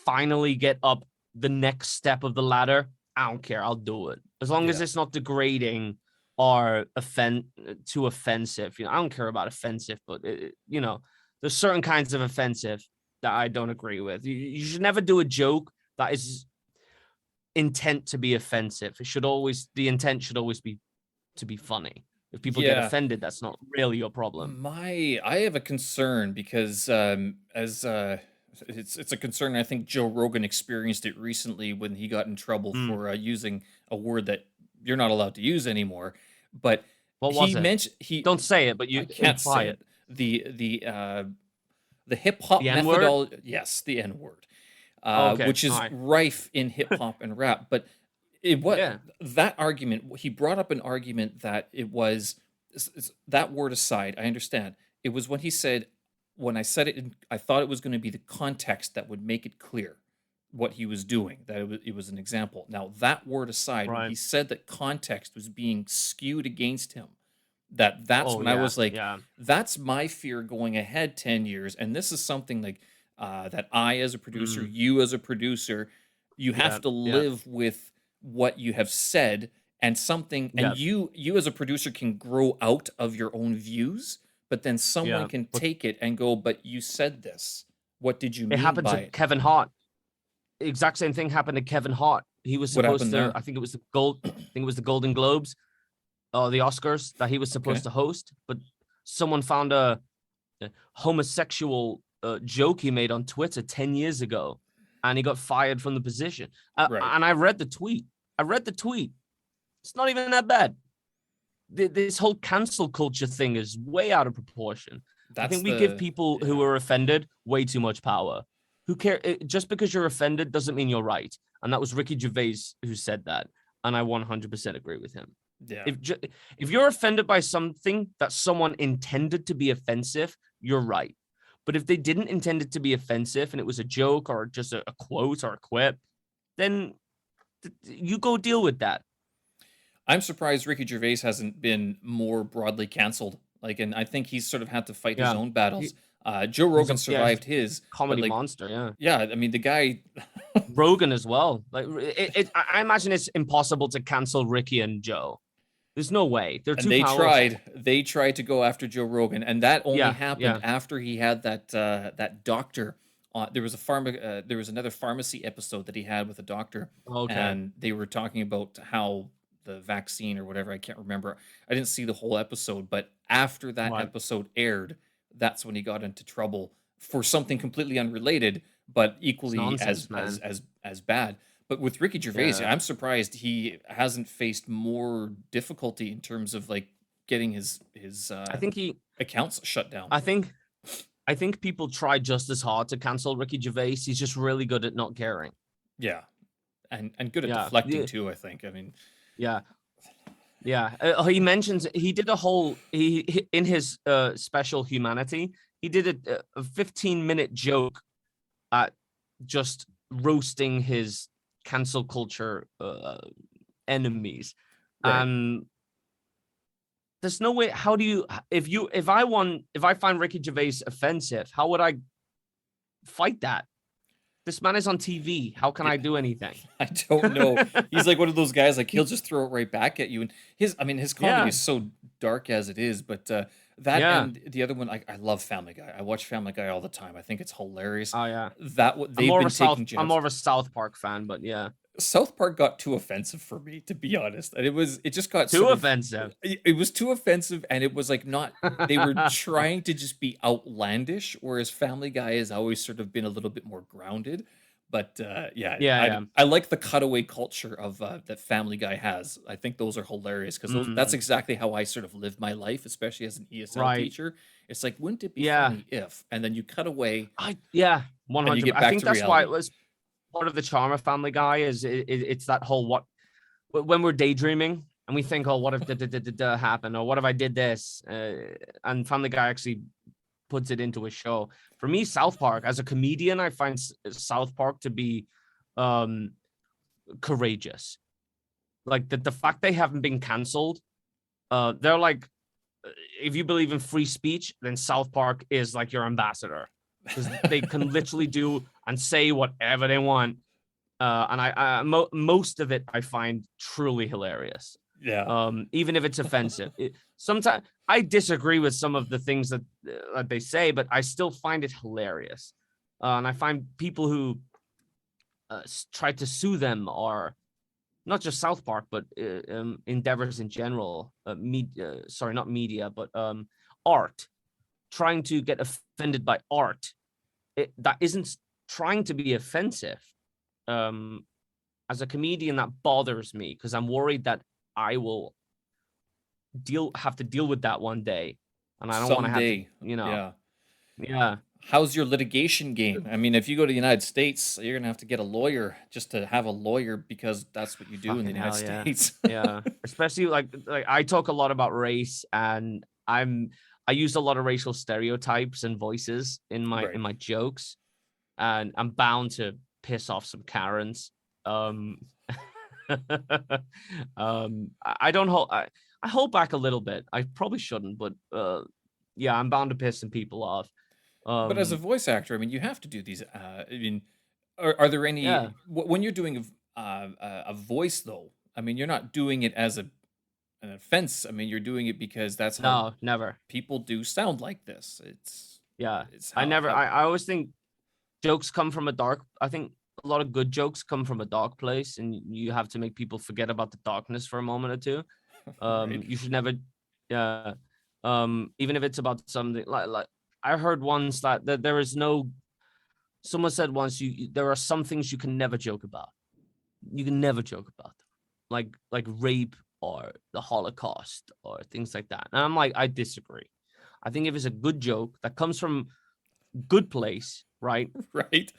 finally get up the next step of the ladder, I don't care. I'll do it. As long as it's not degrading or too offensive. You know, I don't care about offensive, but there's certain kinds of offensive that I don't agree with. You should never do a joke that is intent to be offensive. The intent should always be to be funny. If people get offended, that's not really your problem. I have a concern because it's a concern. I think Joe Rogan experienced it recently when he got in trouble for using a word that you're not allowed to use anymore. But what was it? Mentioned don't say it, but you can't say it. The hip hop methodology. Yes, the N word. Which is rife in hip hop and rap. But that argument, he brought up an argument that it was, that word aside, I understand. It was when he said, when I said it, I thought it was going to be the context that would make it clear what he was doing, that it was an example. Now, that word aside, when he said that context was being skewed against him, that's when I was like, that's my fear going ahead 10 years. And this is something like that I, as a producer, you as a producer, you have to live with what you have said, and something, and you as a producer can grow out of your own views, but then someone can take it and go, but you said this. What did you mean by it? It happened to Kevin Hart. Exact same thing happened to Kevin Hart. He was supposed to, I think it was the Golden Globes or the Oscars that he was supposed to host, but someone found a homosexual joke he made on Twitter 10 years ago, and he got fired from the position. And I read the tweet. It's not even that bad. This whole cancel culture thing is way out of proportion. I think we give people who are offended way too much power. Who care? Just because you're offended doesn't mean you're right. And that was Ricky Gervais who said that. And I 100% agree with him. Yeah. If you're offended by something that someone intended to be offensive, you're right. But if they didn't intend it to be offensive and it was a joke or just a quote or a quip, then you go deal with that. I'm surprised Ricky Gervais hasn't been more broadly canceled. And I think he's sort of had to fight his own battles. Joe Rogan survived his comedy monster. Yeah, I mean the guy. Rogan as well. I imagine it's impossible to cancel Ricky and Joe. There's no way. They're too powerful. They tried to go after Joe Rogan, and that only happened after he had that doctor. There was another pharmacy episode that he had with a doctor, and they were talking about how the vaccine or whatever, I can't remember. I didn't see the whole episode, but after that episode aired, that's when he got into trouble for something completely unrelated, but equally as bad. But with Ricky Gervais, I'm surprised he hasn't faced more difficulty in terms of getting his I think accounts shut down. I think people try just as hard to cancel Ricky Gervais. He's just really good at not caring. Yeah, and good at deflecting too. I think. I mean, he mentions he did a whole in his special Humanity. he did a 15-minute joke at just roasting his cancel culture enemies, Right. and there's no way. How do you if I find Ricky Gervais offensive, how would I fight that? This man is on TV. How can Yeah. I do anything? I don't know. He's like one of those guys, like he'll just throw it right back at you. And I mean, his comedy Yeah, is so dark as it is, but that yeah. and the other one, I love Family Guy. I watch Family Guy all the time. I think it's hilarious. Oh yeah. That what they've been taking I'm jabs. more of a South Park fan, but yeah, South Park got too offensive for me, to be honest. And it just got too sort of offensive. it was too offensive, and it was like not they were trying to just be outlandish, whereas Family Guy has always sort of been a little bit more grounded. But yeah, Yeah, yeah. I like the cutaway culture of that Family Guy has. I think those are hilarious because that's Mm, exactly how I sort of live my life, especially as an ESL right. teacher. It's like, wouldn't it be Yeah. funny if, and then you cut away Yeah, and you 100. get I back think to that's why it reality. was part of the charm of Family Guy is it's that whole when we're daydreaming and we think, oh, what if da happened, or what if I did this, and Family Guy actually puts it into a show. For me, South Park as a comedian, I find South Park to be um courageous. Like the fact they haven't been canceled, they're like, if you believe in free speech, then South Park is like your ambassador because they can literally do and say whatever they want. And most of it I find truly hilarious. Yeah. Even if it's offensive. Sometimes I disagree with some of the things that they say, but I still find it hilarious. And I find people who try to sue them are not just South Park, but endeavors in general. Sorry, not media, but art. Trying to get offended by art that isn't trying to be offensive. As a comedian, that bothers me because I'm worried that I will have to deal with that one day, and I don't want to have to, Someday. Yeah. yeah, How's your litigation game? I mean, if you go to the United States, you're gonna have to get a lawyer just to have a lawyer because that's what you do in the fucking United hell, yeah, States. yeah. Especially like I talk a lot about race, and I use a lot of racial stereotypes and voices in Right. my jokes, and I'm bound to piss off some Karens. Um, I don't hold. I hold back a little bit. I probably shouldn't, but yeah, I'm bound to piss some people off. But as a Um, voice actor, I mean, you have to do these. I mean, are there any yeah, when you're doing a voice though? I mean, you're not doing it as an offense. I mean, you're doing it because that's how no, never. people do sound like this. Yeah, It's I never. how I always think jokes come from a dark. I think a lot of good jokes come from a dark place, and you have to make people forget about the darkness for a moment or two. right. You should never. Yeah. Even if it's about something like I heard once that there is no. Someone said once there are some things you can never joke about. You can never joke about them, like rape or the Holocaust or things like that. And I'm like, I disagree. I think if it's a good joke that comes from good place, right? Right.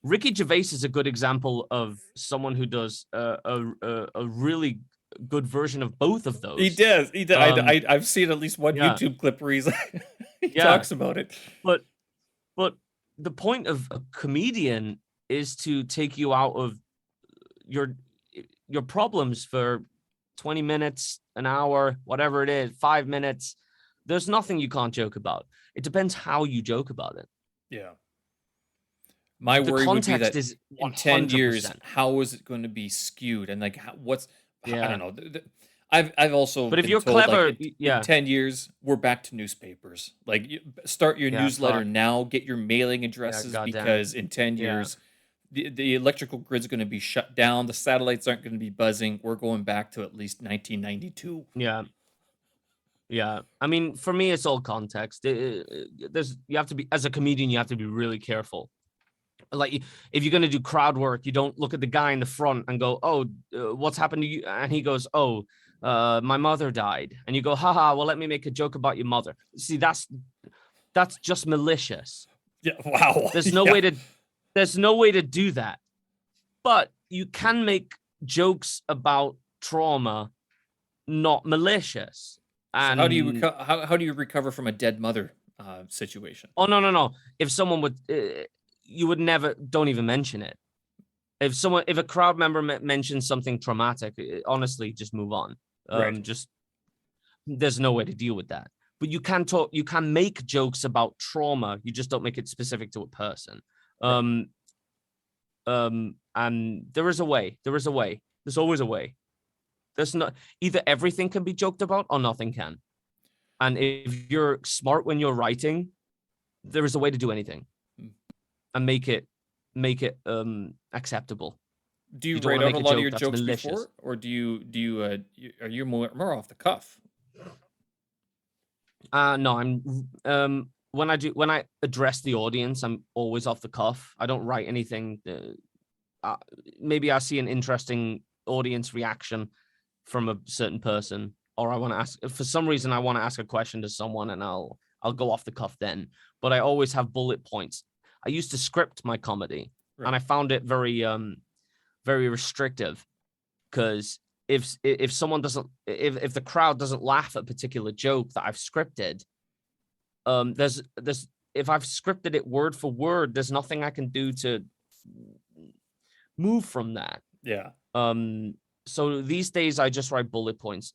Ricky Gervais is a good example of someone who does a really good version of both of He those. does. He does. Um, I've seen at least one yeah, YouTube clip where he's he yeah, talks about it. but but the point of a comedian is to take you out of your your problems for 20 minutes, an hour, whatever it is, 5 minutes. There's nothing you can't joke about. It depends how you joke about it. Yeah. My The worry would be context that is in 10 years, 100%. how is it going to be skewed? And like, I don't Yeah. know. I've also But if been you're told like clever, in yeah. 10 years, we're back to newspapers. Like, start your Yeah, newsletter fuck. now, get your mailing Yeah, addresses goddamn. because in 10 Yeah. years, the electrical grid's going to be shut down. The satellites aren't going to be buzzing. We're going back to at least 1992. Yeah. Yeah. I mean, for me, it's all context. There's you have to be as a comedian, you have to be really careful. Like if you're gonna do crowd work, you don't look at the guy in the front and go, "Oh, what's happened to you?" And he goes, "Oh, my mother died." And you go, "Haha, well, let me make a joke about your mother." See, that's just malicious. Yeah. Wow. There's no Yeah. way to there's no way to do that. But you can make jokes about trauma not malicious. So how do you And how do you recover from a dead mother? situation. Oh no. If someone would, you would never. Don't even mention it. If a crowd member mentions something traumatic, honestly, just move on. Right. Just there's no way to deal with that. But you can talk. You can make jokes about trauma. You just don't make it specific to a person. Right. And there is a way. There is a way. There's always a way. There's not either everything can be joked about or nothing can. And if you're smart when you're writing, there is a way to do anything and make it acceptable. Do you You don't write want to out a make a lot of joke your that's jokes malicious. before, or are you more off the cuff? No, I'm when I address the audience, I'm always off the cuff. I don't write anything. Maybe I see an interesting audience reaction from a certain person, or I want to ask for some reason I want to ask a question to someone, and I'll go off the cuff then. But I always have bullet points. I used to script my comedy, Right. and I found it very restrictive, because if someone doesn't if the crowd doesn't laugh at a particular joke that I've scripted, there's if I've scripted it word for word, there's nothing I can do to move from that. Yeah. So these days I just write bullet points.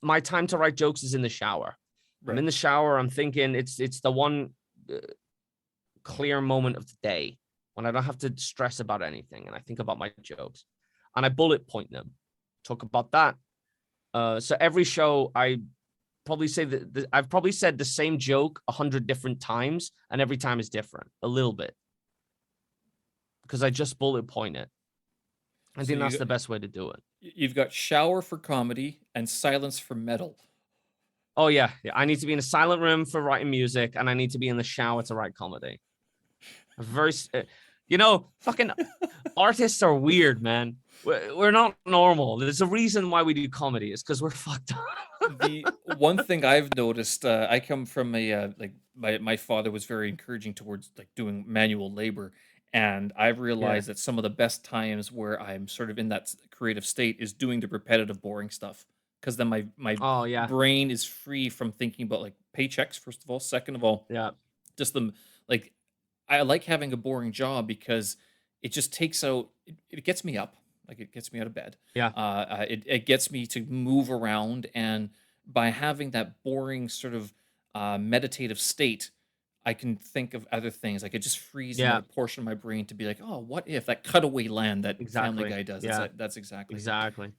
My time to write jokes is in the shower. Right. I'm in the shower. I'm thinking it's the one clear moment of the day when I don't have to stress about anything, and I think about my jokes, and I bullet point them, talk about that. So every show I probably say that I've probably said the same joke 100 different times, and every time is different a little bit, because I just bullet point it. I think that's the best way to do it. You've got shower for comedy and silence for metal. Oh yeah. I need to be in a silent room for writing music, and I need to be in the shower to write comedy. Very, fucking artists are weird, man. We're not normal. There's a reason why we do comedy. It's because we're fucked up. The one thing I've noticed, I come from a like my father was very encouraging towards like doing manual labor, and I've Yeah. realized that some of the best times where I'm sort of in that creative state is doing the repetitive, boring stuff, because then my Oh yeah. brain is free from thinking about like paychecks. First of all, second of all, Yeah. just the like I like having a boring job because it just takes out it gets me up, like it gets me out of bed. Yeah. It gets me to move around, and by having that boring sort of meditative state, I can think of other things. Like it just frees Yeah. another portion of my brain to be like, oh, what if that cutaway land that Family Exactly. Guy does? Yeah. That's exactly it. Exactly.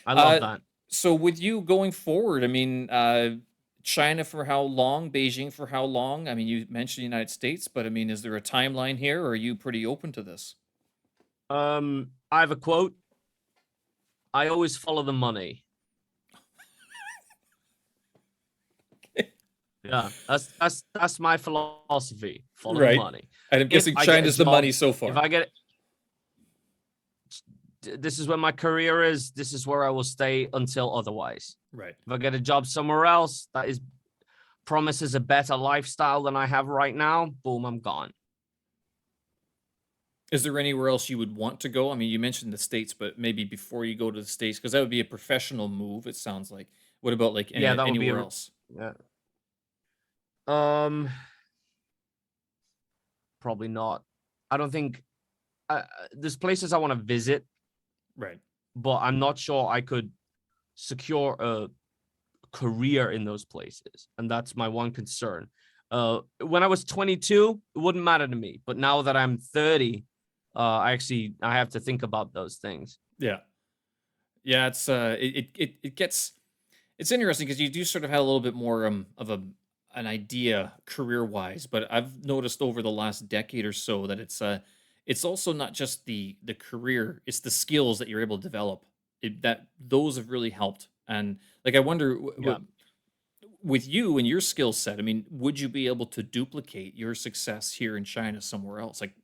I love Uh, that. so with you going forward, I mean, China for how long? Beijing for how long? I mean, you mentioned the United States, but I mean, is there a timeline here, or are you pretty open to this? I have a quote. I always follow the money. Yeah, that's my philosophy. Follow the Right. money. And I'm If guessing I get a China's the money job, so if far. I get this is where my career is. This is where I will stay until otherwise. Right. If I get a job somewhere else that is promises a better lifestyle than I have right now, boom, I'm gone. Is there anywhere else you would want to go? I mean, you mentioned the States, but maybe before you go to the States, because that would be a professional move, it sounds like. What about like Yeah, that would be anywhere a else? yeah. Probably not. I don't think there's places I want to visit, Right. but I'm not sure I could secure a career in those places, and that's my one concern. When I was 22, it wouldn't matter to me, but now that I'm 30, I have to think about those things. Yeah. Yeah, it gets it's interesting because you do sort of have a little bit more of an idea career wise, but I've noticed over the last decade or so that it's also not just the career, it's the skills that you're able to develop. That those have really helped. And like I wonder Yeah, with you and your skill set, I mean, would you be able to duplicate your success here in China somewhere else? Like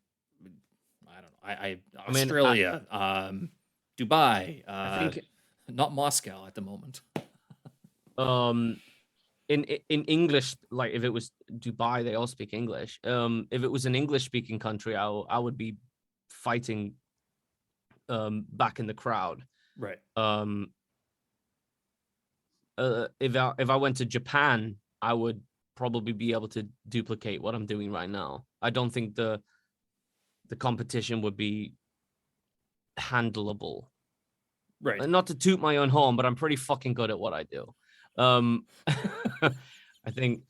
I don't know, I mean, Australia, Dubai, I think not Moscow at the moment. um in English, like if it was Dubai, they all speak English. If it was an English speaking country, I would be fighting back in the crowd. Right. If I went to Japan, I would probably be able to duplicate what I'm doing right now. I don't think the competition would be handleable. Right. And not to toot my own horn, but I'm pretty fucking good at what I do. I think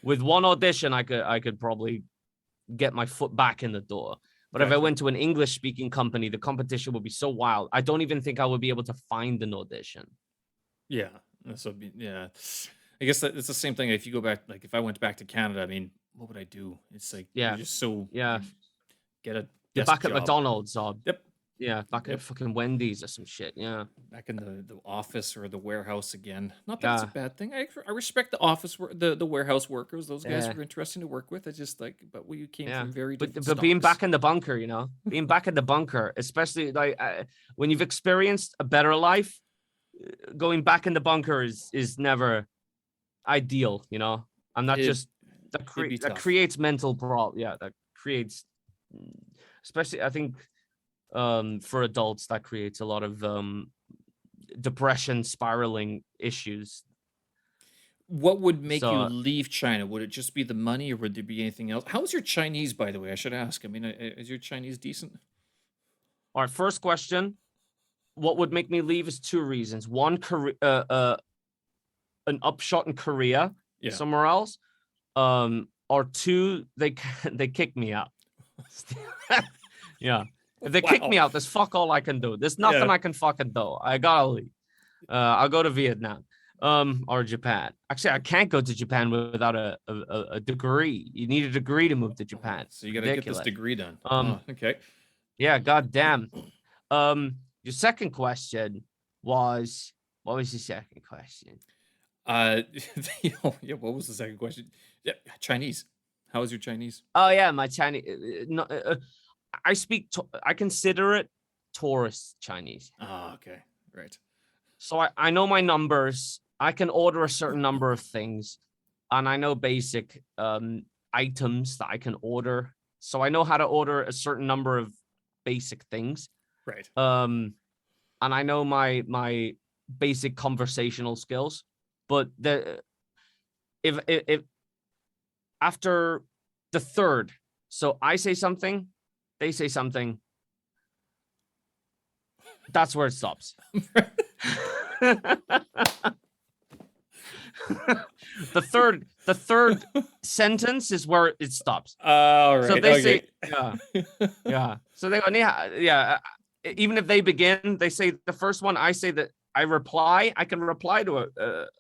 with one audition, I could probably get my foot back in the door. But if I Gotcha. went to an English speaking company, the competition would be so wild. I don't even think I would be able to find an audition. Yeah. So yeah, I guess that it's the same thing. If you go back, like if I went back to Canada, I mean, what would I do? It's like you're Yeah. just so Yeah. get a You're desk back at job. McDonald's or Yep. yeah, back Yep. at fucking Wendy's or some shit. Yeah. Back in the office or the warehouse again. Not that it's a Yeah. bad thing. I respect the office the warehouse workers. Those guys Yeah. were interesting to work with. I just like, but we came Yeah. from very different But being stocks. back in the bunker, being back in the bunker, especially like when you've experienced a better life, going back in the bunker is never ideal, and that It just it'd be that tough. creates mental problem. Yeah, that creates, especially I think, for adults, that creates a lot of depression, spiraling issues. What would make you So, leave China? Would it just be the money, or would there be anything else? How's your Chinese, by the way? I should ask. I mean, is your Chinese decent? all right, first question: what would make me leave is two reasons. One, an upshot in Korea, Yeah. somewhere else. Or two, they kick me out. Yeah. If they kick me out, there's fuck all I can do. There's nothing I can fucking do. I gotta leave. I'll go to Vietnam, or Japan. Actually, I can't go to Japan without a degree. You need a degree to move to Japan. So you got to get this degree done. Okay. Yeah, goddamn. Your second question was, what was your second question? Yeah. What was the second question? Yeah, Chinese. How is your Chinese? Oh yeah, my Chinese. No, I consider it tourist Chinese. Oh, okay. Right. So I know my numbers. I can order a certain number of things, and I know basic items that I can order. So I know how to order a certain number of basic things. Right. And I know my basic conversational skills. But if after the third, so I say something, they say something, that's where it stops. The third sentence is where it stops. All right. So they okay. say, yeah. So they go, yeah. Even if they begin, they say the first one. I say that I reply. I can reply to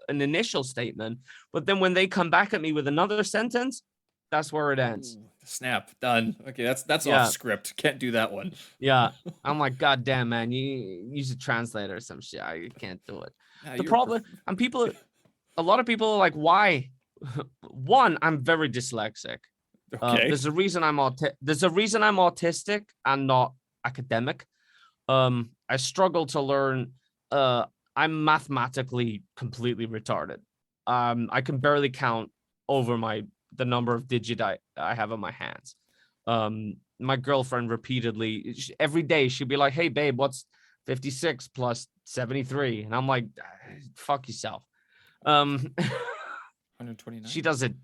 an initial statement, but then when they come back at me with another sentence, that's where it ends. Ooh, snap. Done. Okay, that's Yeah. off script. Can't do that one. Yeah, I'm like, God damn, man, you use a translator or some shit. I can't do it. Nah, The problem, and a lot of people are like, why? One, I'm very dyslexic. Okay. There's a reason I'm autistic and not academic. I struggle to learn. I'm mathematically completely retarded. I can barely count over the number of digits I have on my hands. My girlfriend repeatedly, every day, she'd be like, "Hey, babe, what's 56 plus 73?" And I'm like, "Fuck yourself." 129. She does it.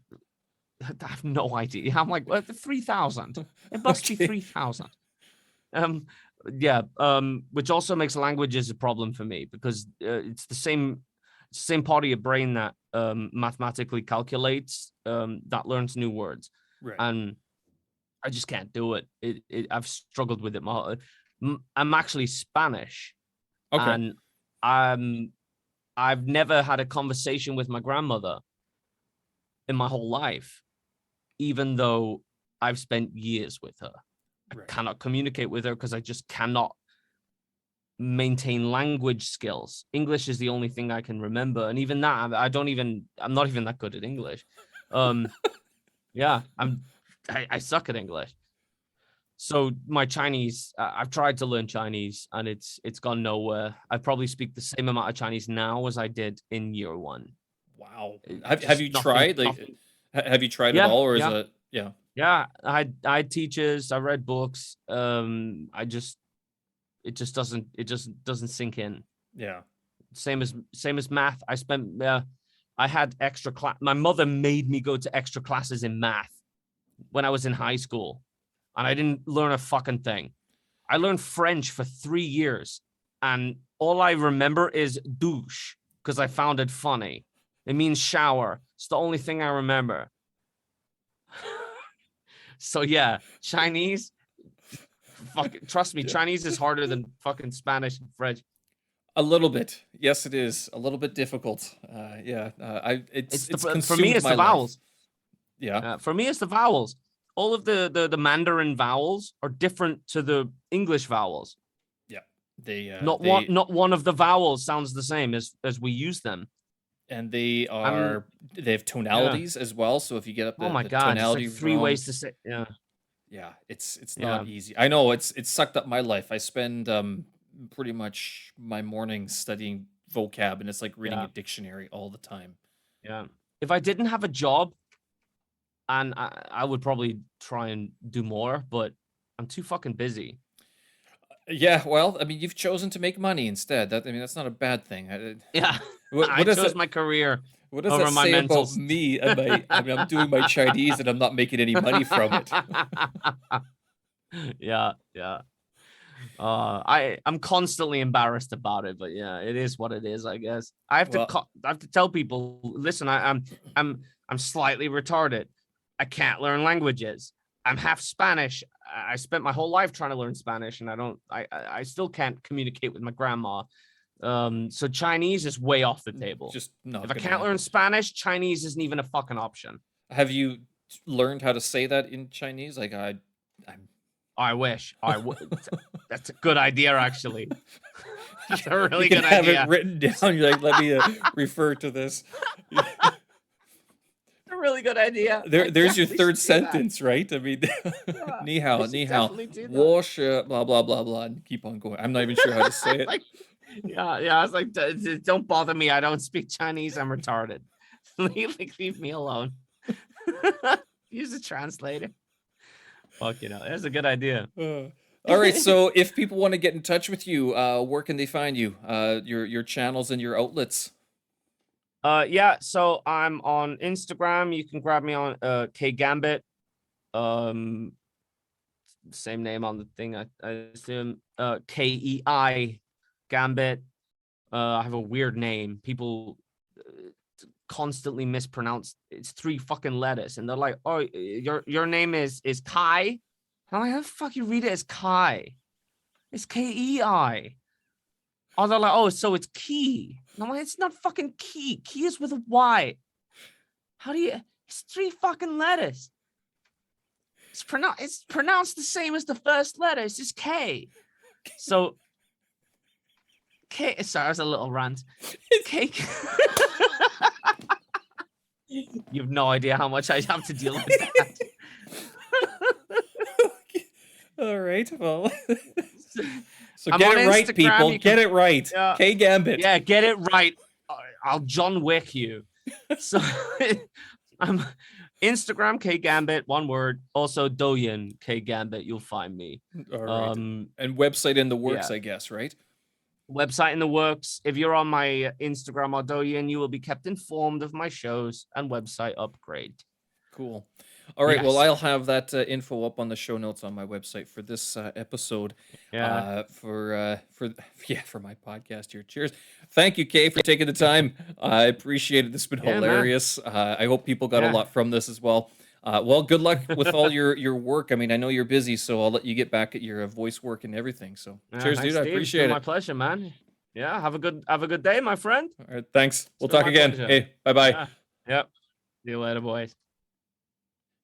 I have no idea. I'm like, what? 3,000. It must be 3,000. Yeah. Which also makes languages a problem for me because it's the same part of your brain that mathematically calculates, that learns new words. Right. And I just can't do it. I've struggled with it. I'm actually Spanish. Okay. And I've never had a conversation with my grandmother in my whole life, even though I've spent years with her. Right. I cannot communicate with her because I just cannot maintain language skills. English is the only thing I can remember. And even that, I'm not even that good at English. Yeah, I suck at English. So my Chinese, I've tried to learn Chinese and it's gone nowhere. I probably speak the same amount of Chinese now as I did in year one. Wow. Have you tried? Like, have you tried Yeah, at all, or is yeah. it? Yeah. Yeah, I had teachers. I read books. It just doesn't sink in. Yeah. Same as math. I I had extra class. My mother made me go to extra classes in math when I was in high school, and I didn't learn a fucking thing. I learned French for 3 years, and all I remember is douche because I found it funny. It means shower. It's the only thing I remember. So yeah, Chinese. Trust me, Chinese is harder than fucking Spanish and French. A little bit. Yes, it is. A little bit difficult. It's For me, consumed it's my the life. vowels. Yeah. For me, it's the vowels. All of the Mandarin vowels are different to the English vowels. Yeah. They not one of the vowels sounds the same as we use them. And they have tonalities as well. So if you get up the, oh my the god, tonality it's like 3 wrong, ways to say yeah, it's not easy. I know it's sucked up my life. I spend pretty much my mornings studying vocab, and it's like reading a dictionary all the time. Yeah. If I didn't have a job, and I would probably try and do more, but I'm too fucking busy. Yeah, well, I mean, you've chosen to make money instead. That's not a bad thing. Yeah. What I does chose that, my career what does over that my say mental about me? I'm doing my Chinese and I'm not making any money from it. Yeah. I'm constantly embarrassed about it, but yeah, it is what it is, I guess. I have to tell people, listen, I'm slightly retarded. I can't learn languages. I'm half Spanish. I spent my whole life trying to learn Spanish, and I still can't communicate with my grandma. So Chinese is way off the table. Just not. If I can't learn Spanish, Chinese isn't even a fucking option. Have you learned how to say that in Chinese? Like I wish. That's a good idea, actually. That's a really you can good have idea. it written down. You're like, let me refer to this. A really good idea. There's your third sentence, right? I mean, ni hao, ni hao, wash, blah blah blah blah, and keep on going. I'm not even sure how to say it. Yeah. I was like, don't bother me. I don't speak Chinese. I'm retarded. leave me alone. Use a translator. Fuck, that's a good idea. All right, so if people want to get in touch with you, where can they find you? Your channels and your outlets. Yeah, so I'm on Instagram. You can grab me on Kei Gambit. Same name on the thing, I assume. KEI Gambit. I have a weird name. People constantly mispronounce. It's 3 fucking letters, and they're like, "Oh, your name is Kai." I'm like, "How the fuck you read it as Kai? It's KEI." Oh, they're like, "Oh, so it's key." And I'm like, "It's not fucking key. Key is with a Y. How do you? It's 3 fucking letters. It's pronounced the same as the first letter. It's just K. So K. Sorry, that was a little rant. K. You have no idea how much I have to deal with that. All right, well. So I'm get on it right, Instagram, people. Get it right. Kei Gambit. Yeah, get it right. I'll John Wick you. So I'm Instagram Kei Gambit, one word. Also Douyin Kei Gambit. You'll find me. All right. And website in the works, I guess, right? Website in the works. If you're on my Instagram or Douyin, you will be kept informed of my shows and website upgrade. Cool. All right. Yes. Well, I'll have that info up on the show notes on my website for this episode. Yeah. For my podcast here. Cheers. Thank you, Kei, for taking the time. I appreciate it. This has been hilarious. I hope people got a lot from this as well. Well, good luck with all your work. I mean, I know you're busy, so I'll let you get back at your voice work and everying. So, cheers, dude. I appreciate it. My pleasure, man. Yeah. Have a good day, my friend. All right. Thanks. We'll talk again. Pleasure. Hey, bye-bye. Yep. See you later, boys.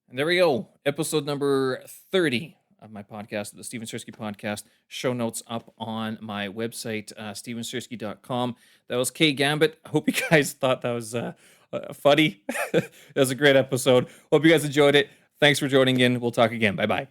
And there we go. Episode number 30 of my podcast, the Steven Sersky Podcast. Show notes up on my website, stevensersky.com. That was Kei Gambit. I hope you guys thought that was funny. That was a great episode. Hope you guys enjoyed it. Thanks for joining in. We'll talk again. Bye-bye.